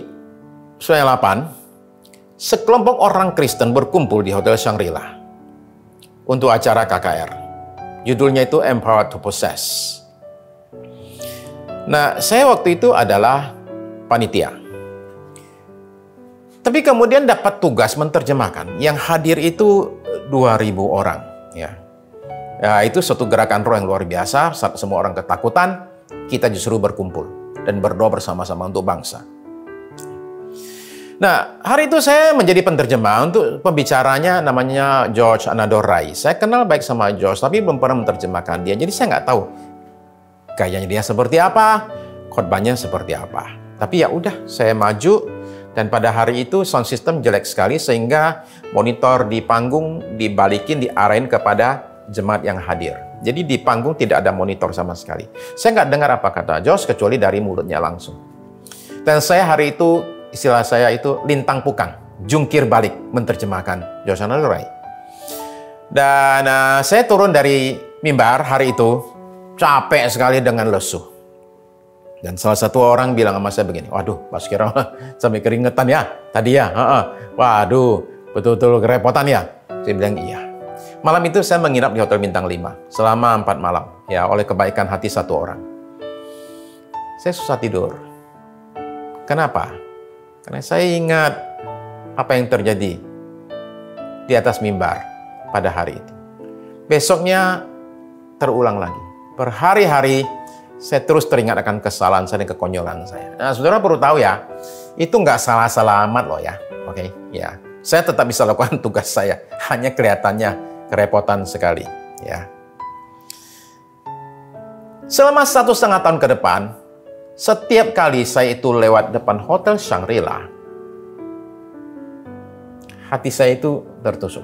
98, sekelompok orang Kristen berkumpul di Hotel Shangri-La untuk acara KKR. Judulnya itu Empowered to Possess. Nah, saya waktu itu adalah panitia. Tapi kemudian dapat tugas menerjemahkan. Yang hadir itu 2.000 orang. Ya, itu suatu gerakan roh yang luar biasa. Saat semua orang ketakutan, kita justru berkumpul dan berdoa bersama-sama untuk bangsa. Nah, hari itu saya menjadi penerjemah untuk pembicaranya namanya George Anadorai. Saya kenal baik sama George, tapi belum pernah menerjemahkan dia. Jadi saya nggak tahu gayanya dia seperti apa, khotbahnya seperti apa. Tapi ya udah, saya maju dan pada hari itu sound system jelek sekali sehingga monitor di panggung dibalikin, diarahin kepada jemaat yang hadir. Jadi di panggung tidak ada monitor sama sekali. Saya nggak dengar apa kata Josh kecuali dari mulutnya langsung. Dan saya hari itu, istilah saya itu lintang pukang, jungkir balik menerjemahkan George Anadorai. Dan saya turun dari mimbar hari itu, capek sekali dengan lesu. Dan salah satu orang bilang sama saya begini, waduh Pak Sukiro sampai keringetan ya tadi ya. Waduh, betul-betul kerepotan ya. Saya bilang iya. Malam itu saya menginap di Hotel Bintang 5 selama 4 malam. Ya, oleh kebaikan hati satu orang. Saya susah tidur. Kenapa? Karena saya ingat apa yang terjadi di atas mimbar pada hari itu. Besoknya terulang lagi. Berhari-hari saya terus teringat akan kesalahan saya dan kekonyolan saya. Nah, saudara perlu tahu ya, itu nggak salah-salah amat loh ya. Oke, ya. Saya tetap bisa lakukan tugas saya. Hanya kelihatannya kerepotan sekali. Ya. Selama 1,5 tahun ke depan, setiap kali saya itu lewat depan Hotel Shangri-La, hati saya itu tertusuk.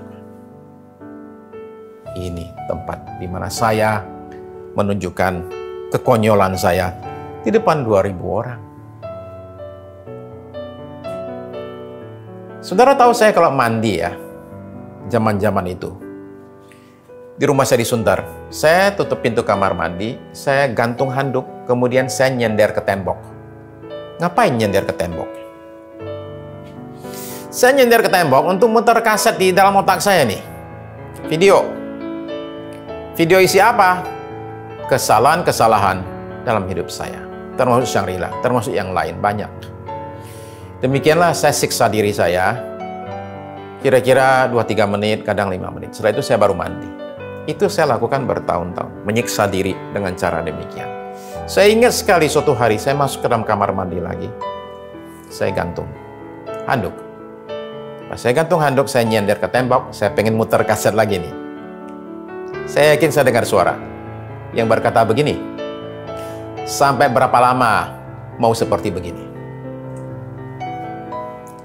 Ini tempat di mana saya menunjukkan kekonyolan saya di depan 2.000 orang. Saudara tahu saya kalau mandi ya, zaman-zaman itu, Di rumah saya di Sunter, saya tutup pintu kamar mandi, saya gantung handuk, kemudian saya nyender ke tembok. Ngapain nyender ke tembok? Saya nyender ke tembok untuk muter kaset di dalam otak saya nih. Video. Video isi apa? Kesalahan-kesalahan dalam hidup saya. Termasuk Shangri-La, termasuk yang lain, banyak. Demikianlah saya siksa diri saya. Kira-kira 2-3 menit, kadang 5 menit. Setelah itu saya baru mandi. Itu saya lakukan bertahun-tahun, menyiksa diri dengan cara demikian. Saya ingat sekali suatu hari saya masuk ke dalam kamar mandi lagi. Saya gantung handuk. Pas saya gantung handuk, saya nyender ke tembok, saya pengen muter kaset lagi nih. Saya yakin saya dengar suara yang berkata begini, sampai berapa lama mau seperti begini?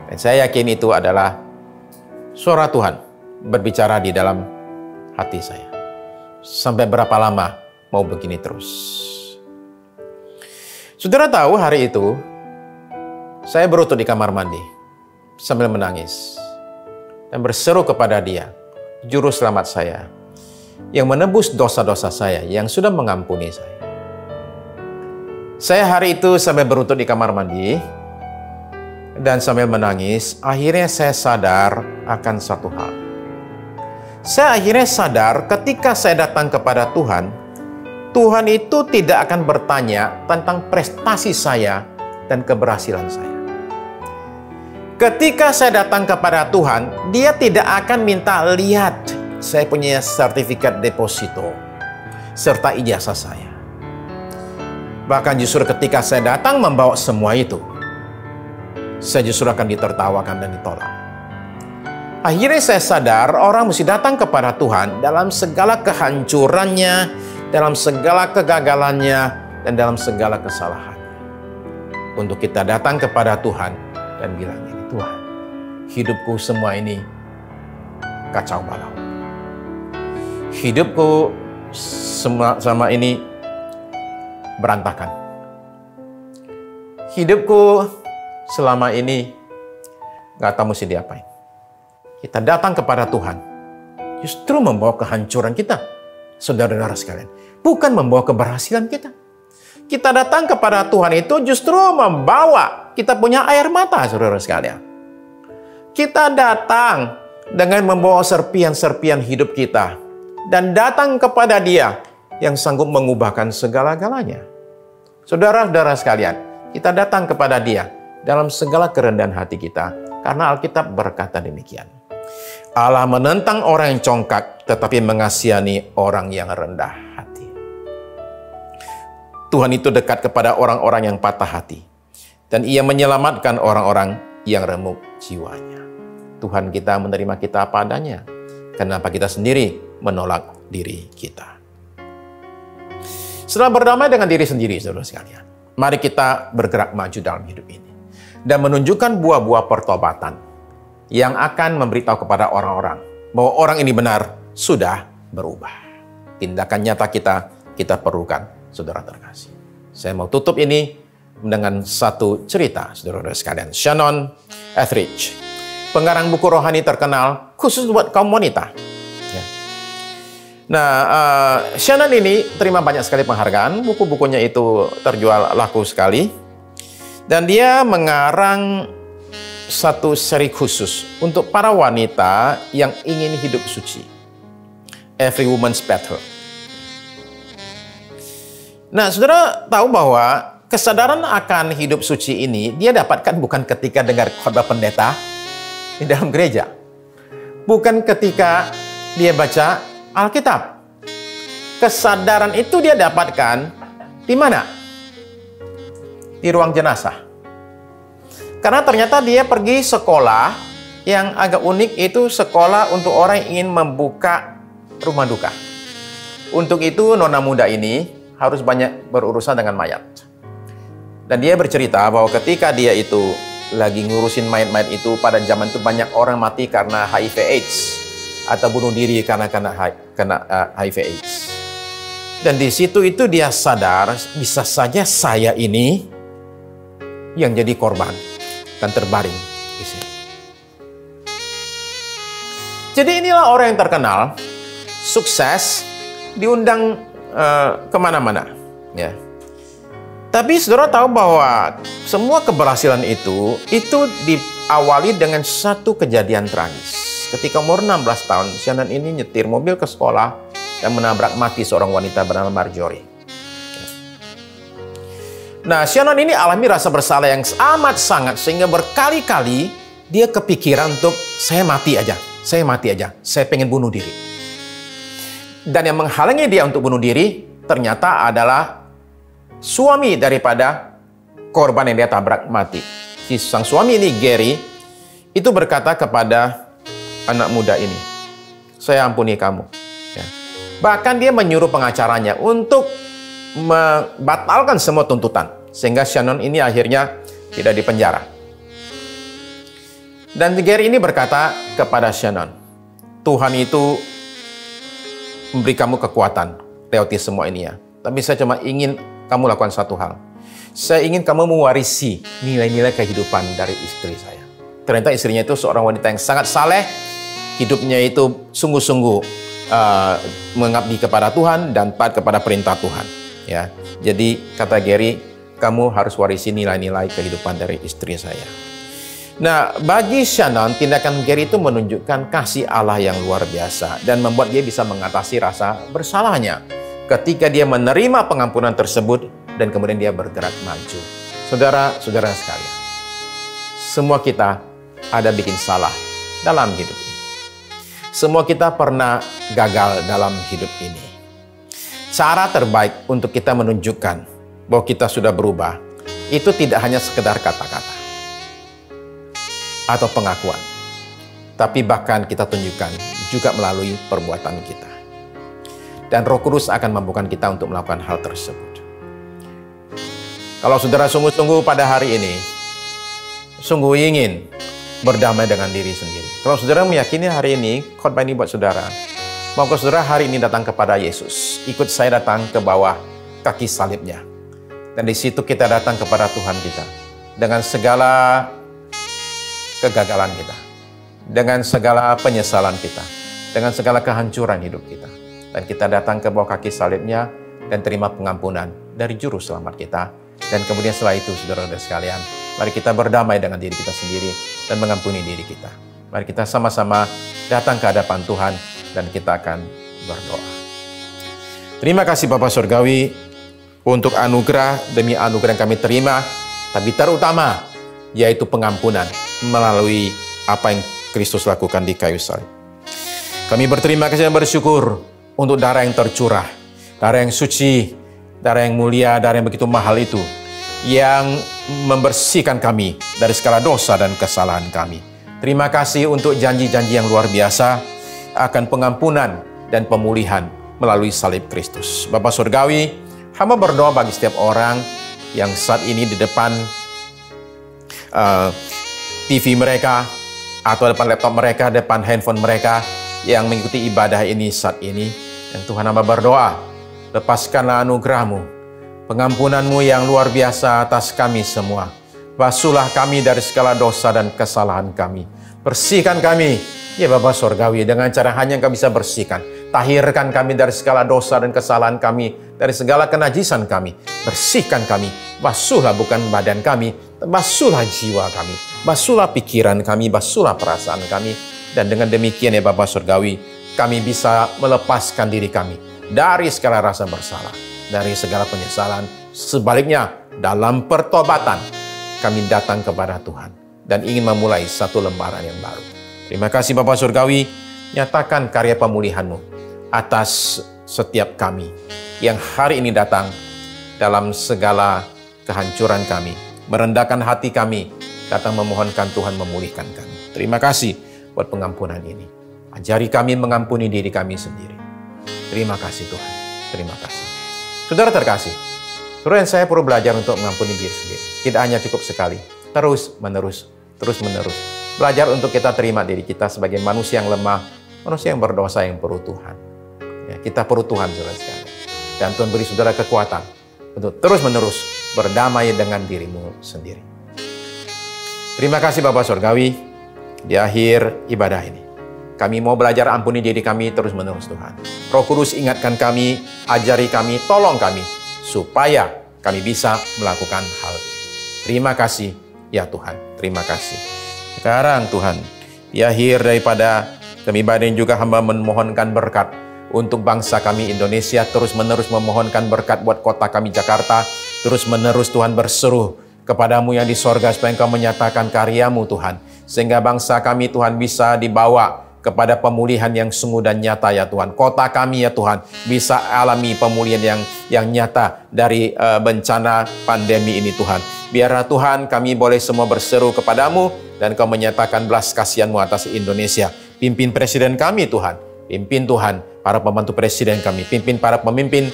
Dan saya yakin itu adalah suara Tuhan berbicara di dalam hati saya. Sampai berapa lama mau begini terus? Saudara tahu hari itu, saya berlutut di kamar mandi sambil menangis dan berseru kepada Dia, Juru Selamat saya, yang menebus dosa-dosa saya, yang sudah mengampuni saya. Saya hari itu sampai berlutut di kamar mandi dan sambil menangis, akhirnya saya sadar akan satu hal. Saya akhirnya sadar ketika saya datang kepada Tuhan, Tuhan itu tidak akan bertanya tentang prestasi saya dan keberhasilan saya. Ketika saya datang kepada Tuhan, Dia tidak akan minta, lihat saya punya sertifikat deposito serta ijazah saya. Bahkan justru ketika saya datang membawa semua itu, saya justru akan ditertawakan dan ditolak. Akhirnya saya sadar orang mesti datang kepada Tuhan dalam segala kehancurannya, dalam segala kegagalannya, dan dalam segala kesalahannya. Untuk kita datang kepada Tuhan dan bilang ini, Tuhan, hidupku semua ini kacau balau. Hidupku sama ini berantakan. Hidupku selama ini nggak tahu mesti diapain. Kita datang kepada Tuhan, justru membawa kehancuran kita, saudara-saudara sekalian. Bukan membawa keberhasilan kita. Kita datang kepada Tuhan itu justru membawa kita punya air mata, saudara sekalian. Kita datang dengan membawa serpian-serpian hidup kita. Dan datang kepada Dia yang sanggup mengubahkan segala-galanya. Saudara-saudara sekalian, kita datang kepada Dia dalam segala kerendahan hati kita. Karena Alkitab berkata demikian. Allah menentang orang yang congkak, tetapi mengasihani orang yang rendah hati. Tuhan itu dekat kepada orang-orang yang patah hati. Dan Ia menyelamatkan orang-orang yang remuk jiwanya. Tuhan kita menerima kita apa adanya. Kenapa kita sendiri menolak diri kita? Setelah berdamai dengan diri sendiri, saudara sekalian, mari kita bergerak maju dalam hidup ini. Dan menunjukkan buah-buah pertobatan yang akan memberitahu kepada orang-orang bahwa orang ini benar sudah berubah. Tindakan nyata kita perlukan, saudara terkasih. Saya mau tutup ini dengan satu cerita, saudara-saudara sekalian. Shannon Etheridge, pengarang buku rohani terkenal khusus buat kaum wanita. Ya. Nah, Shannon ini terima banyak sekali penghargaan. Buku-bukunya itu terjual laku sekali. Dan dia mengarang satu seri khusus untuk para wanita yang ingin hidup suci. Every Woman's Battle. Nah, saudara tahu bahwa kesadaran akan hidup suci ini dia dapatkan bukan ketika dengar khotbah pendeta di dalam gereja. Bukan ketika dia baca Alkitab. Kesadaran itu dia dapatkan di mana? Di ruang jenazah. Karena ternyata dia pergi sekolah yang agak unik, itu sekolah untuk orang yang ingin membuka rumah duka. Untuk itu nona muda ini harus banyak berurusan dengan mayat. Dan dia bercerita bahwa ketika dia itu lagi ngurusin mayat-mayat itu, pada zaman itu banyak orang mati karena HIV/AIDS atau bunuh diri karena kena HIV/AIDS. Dan di situ itu dia sadar, bisa saja saya ini yang jadi korban dan terbaring di sini. Jadi inilah orang yang terkenal sukses, diundang kemana-mana. Ya. Tapi saudara tahu bahwa semua keberhasilan itu diawali dengan satu kejadian tragis. Ketika umur 16 tahun, Shannon ini nyetir mobil ke sekolah dan menabrak mati seorang wanita bernama Marjorie. Nah, Shannon ini alami rasa bersalah yang amat sangat sehingga berkali-kali dia kepikiran untuk saya mati aja, saya pengen bunuh diri. Dan yang menghalangi dia untuk bunuh diri ternyata adalah suami daripada korban yang dia tabrak mati. Si sang suami ini, Gary, itu berkata kepada anak muda ini, saya ampuni kamu. Ya. Bahkan dia menyuruh pengacaranya untuk membatalkan semua tuntutan. Sehingga Shannon ini akhirnya tidak dipenjara. Dan Gary ini berkata kepada Shannon, Tuhan itu memberi kamu kekuatan lewati semua ini ya. Tapi saya cuma ingin kamu lakukan satu hal. Saya ingin kamu mewarisi nilai-nilai kehidupan dari istri saya. Ternyata istrinya itu seorang wanita yang sangat saleh. Hidupnya itu sungguh-sungguh mengabdi kepada Tuhan dan taat kepada perintah Tuhan. Ya, jadi kata Gary, kamu harus warisi nilai-nilai kehidupan dari istri saya. Nah, bagi Shannon, tindakan Gary itu menunjukkan kasih Allah yang luar biasa dan membuat dia bisa mengatasi rasa bersalahnya ketika dia menerima pengampunan tersebut dan kemudian dia bergerak maju. Saudara-saudara sekalian, semua kita ada bikin salah dalam hidup ini. Semua kita pernah gagal dalam hidup ini. Cara terbaik untuk kita menunjukkan bahwa kita sudah berubah, itu tidak hanya sekedar kata-kata atau pengakuan, tapi bahkan kita tunjukkan juga melalui perbuatan kita. Dan Roh Kudus akan memampukan kita untuk melakukan hal tersebut. Kalau saudara sungguh-sungguh pada hari ini, sungguh ingin berdamai dengan diri sendiri. Kalau saudara meyakini hari ini, khotbah ini buat saudara, maukah saudara hari ini datang kepada Yesus, ikut saya datang ke bawah kaki salibnya. Dan di situ kita datang kepada Tuhan kita, dengan segala kegagalan kita, dengan segala penyesalan kita, dengan segala kehancuran hidup kita. Dan kita datang ke bawah kaki salibnya dan terima pengampunan dari juru selamat kita. Dan kemudian setelah itu, saudara-saudara sekalian, mari kita berdamai dengan diri kita sendiri dan mengampuni diri kita. Mari kita sama-sama datang ke hadapan Tuhan dan kita akan berdoa. Terima kasih Bapa Surgawi untuk anugerah demi anugerah yang kami terima, tapi terutama yaitu pengampunan melalui apa yang Kristus lakukan di kayu salib. Kami berterima kasih dan bersyukur untuk darah yang tercurah, darah yang suci, darah yang mulia, darah yang begitu mahal itu, yang membersihkan kami dari segala dosa dan kesalahan kami. Terima kasih untuk janji-janji yang luar biasa akan pengampunan dan pemulihan melalui salib Kristus. Bapa Surgawi, hamba berdoa bagi setiap orang yang saat ini di depan TV mereka, atau depan laptop mereka, depan handphone mereka, yang mengikuti ibadah ini saat ini. Dan Tuhan, hamba berdoa, lepaskanlah anugerah-Mu, pengampunan-Mu yang luar biasa atas kami semua. Basuhlah kami dari segala dosa dan kesalahan kami. Bersihkan kami, ya Bapa Surgawi, dengan cara hanya Engkau bisa bersihkan. Tahirkan kami dari segala dosa dan kesalahan kami, dari segala kenajisan kami. Bersihkan kami, basuhlah bukan badan kami, basuhlah jiwa kami, basuhlah pikiran kami, basuhlah perasaan kami. Dan dengan demikian ya Bapa Surgawi, kami bisa melepaskan diri kami dari segala rasa bersalah, dari segala penyesalan. Sebaliknya, dalam pertobatan, kami datang kepada Tuhan dan ingin memulai satu lembaran yang baru. Terima kasih Bapa Surgawi, nyatakan karya pemulihan-Mu atas setiap kami yang hari ini datang dalam segala kehancuran kami, merendahkan hati kami, datang memohonkan Tuhan memulihkan kami. Terima kasih buat pengampunan ini. Ajari kami mengampuni diri kami sendiri. Terima kasih Tuhan. Terima kasih. Saudara terkasih, saudara dan saya perlu belajar untuk mengampuni diri sendiri. Tidak hanya cukup sekali. Terus menerus. Belajar untuk kita terima diri kita sebagai manusia yang lemah, manusia yang berdosa, yang perlu Tuhan. Ya, kita perlu Tuhan, saudara sekalian. Dan Tuhan beri saudara kekuatan untuk terus-menerus berdamai dengan dirimu sendiri. Terima kasih Bapa Surgawi. Di akhir ibadah ini, Kami mau belajar, ampuni diri kami terus-menerus Tuhan. Roh Kudus ingatkan kami, ajari kami, tolong kami, supaya kami bisa melakukan hal ini. Terima kasih ya Tuhan, terima kasih. Sekarang Tuhan, di akhir daripada kami ibadah juga hamba memohonkan berkat untuk bangsa kami Indonesia, terus-menerus memohonkan berkat buat kota kami Jakarta, terus-menerus Tuhan berseru kepadamu yang di sorga supaya Engkau menyatakan karyamu Tuhan, sehingga bangsa kami Tuhan bisa dibawa kepada pemulihan yang sungguh dan nyata ya Tuhan. Kota kami ya Tuhan bisa alami pemulihan yang nyata dari bencana pandemi ini Tuhan. Biarlah Tuhan kami boleh semua berseru kepadamu dan Kau menyatakan belas kasihan-Mu atas Indonesia. Pimpin presiden kami Tuhan, pimpin Tuhan para pembantu presiden kami, pimpin para pemimpin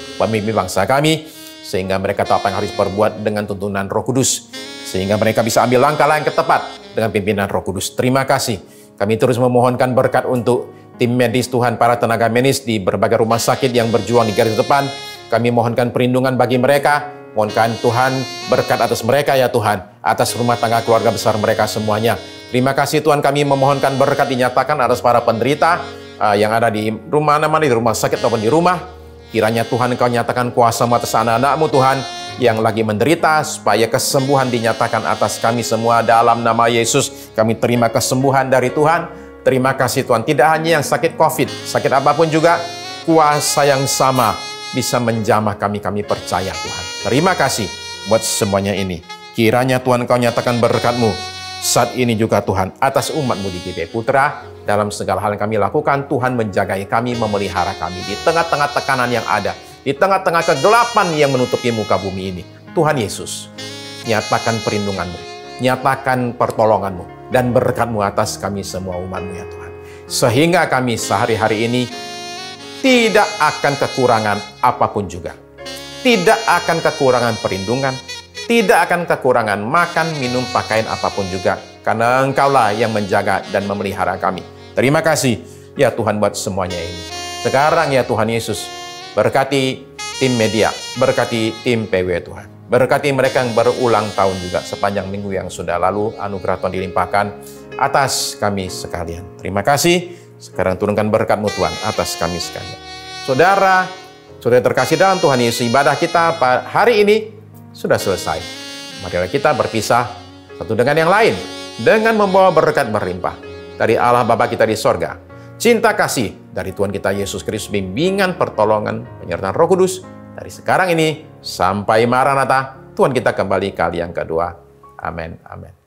bangsa kami, sehingga mereka tahu apa yang harus berbuat dengan tuntunan Roh Kudus, sehingga mereka bisa ambil langkah-langkah yang tepat dengan pimpinan Roh Kudus. Terima kasih. Kami terus memohonkan berkat untuk tim medis Tuhan, para tenaga medis di berbagai rumah sakit yang berjuang di garis depan. Kami mohonkan perlindungan bagi mereka. Mohonkan Tuhan berkat atas mereka ya Tuhan, atas rumah tangga keluarga besar mereka semuanya. Terima kasih Tuhan, kami memohonkan berkat dinyatakan atas para penderita yang ada di rumah di rumah sakit ataupun di rumah. Kiranya Tuhan Engkau nyatakan kuasa-Mu atas anak-anak-Mu Tuhan yang lagi menderita, supaya kesembuhan dinyatakan atas kami semua dalam nama Yesus. Kami terima kesembuhan dari Tuhan. Terima kasih Tuhan, tidak hanya yang sakit COVID, sakit apapun juga, kuasa yang sama bisa menjamah kami percaya Tuhan. Terima kasih buat semuanya ini. Kiranya Tuhan Engkau nyatakan berkat-Mu saat ini juga Tuhan atas umat-Mu di GP Putra. Dalam segala hal yang kami lakukan, Tuhan menjagai kami, memelihara kami di tengah-tengah tekanan yang ada, di tengah-tengah kegelapan yang menutupi muka bumi ini. Tuhan Yesus, nyatakan perlindungan-Mu, nyatakan pertolongan-Mu, dan berkat-Mu atas kami semua umat-Mu ya Tuhan. Sehingga kami sehari-hari ini tidak akan kekurangan apapun juga. Tidak akan kekurangan perlindungan, tidak akan kekurangan makan, minum, pakaian apapun juga. Karena Engkaulah yang menjaga dan memelihara kami. Terima kasih ya Tuhan buat semuanya ini. Sekarang ya Tuhan Yesus, berkati tim media, berkati tim PW Tuhan. Berkati mereka yang berulang tahun juga sepanjang minggu yang sudah lalu. Anugerah Tuhan dilimpahkan atas kami sekalian. Terima kasih. Sekarang turunkan berkat-Mu Tuhan atas kami sekalian. Saudara terkasih dalam Tuhan Yesus, ibadah kita hari ini sudah selesai. Marilah kita berpisah satu dengan yang lain dengan membawa berkat berlimpah dari Allah Bapa kita di sorga, cinta kasih dari Tuhan kita Yesus Kristus, bimbingan, pertolongan, penyertaan Roh Kudus dari sekarang ini sampai Maranatha, Tuhan kita kembali kali yang kedua. Amin. Amin.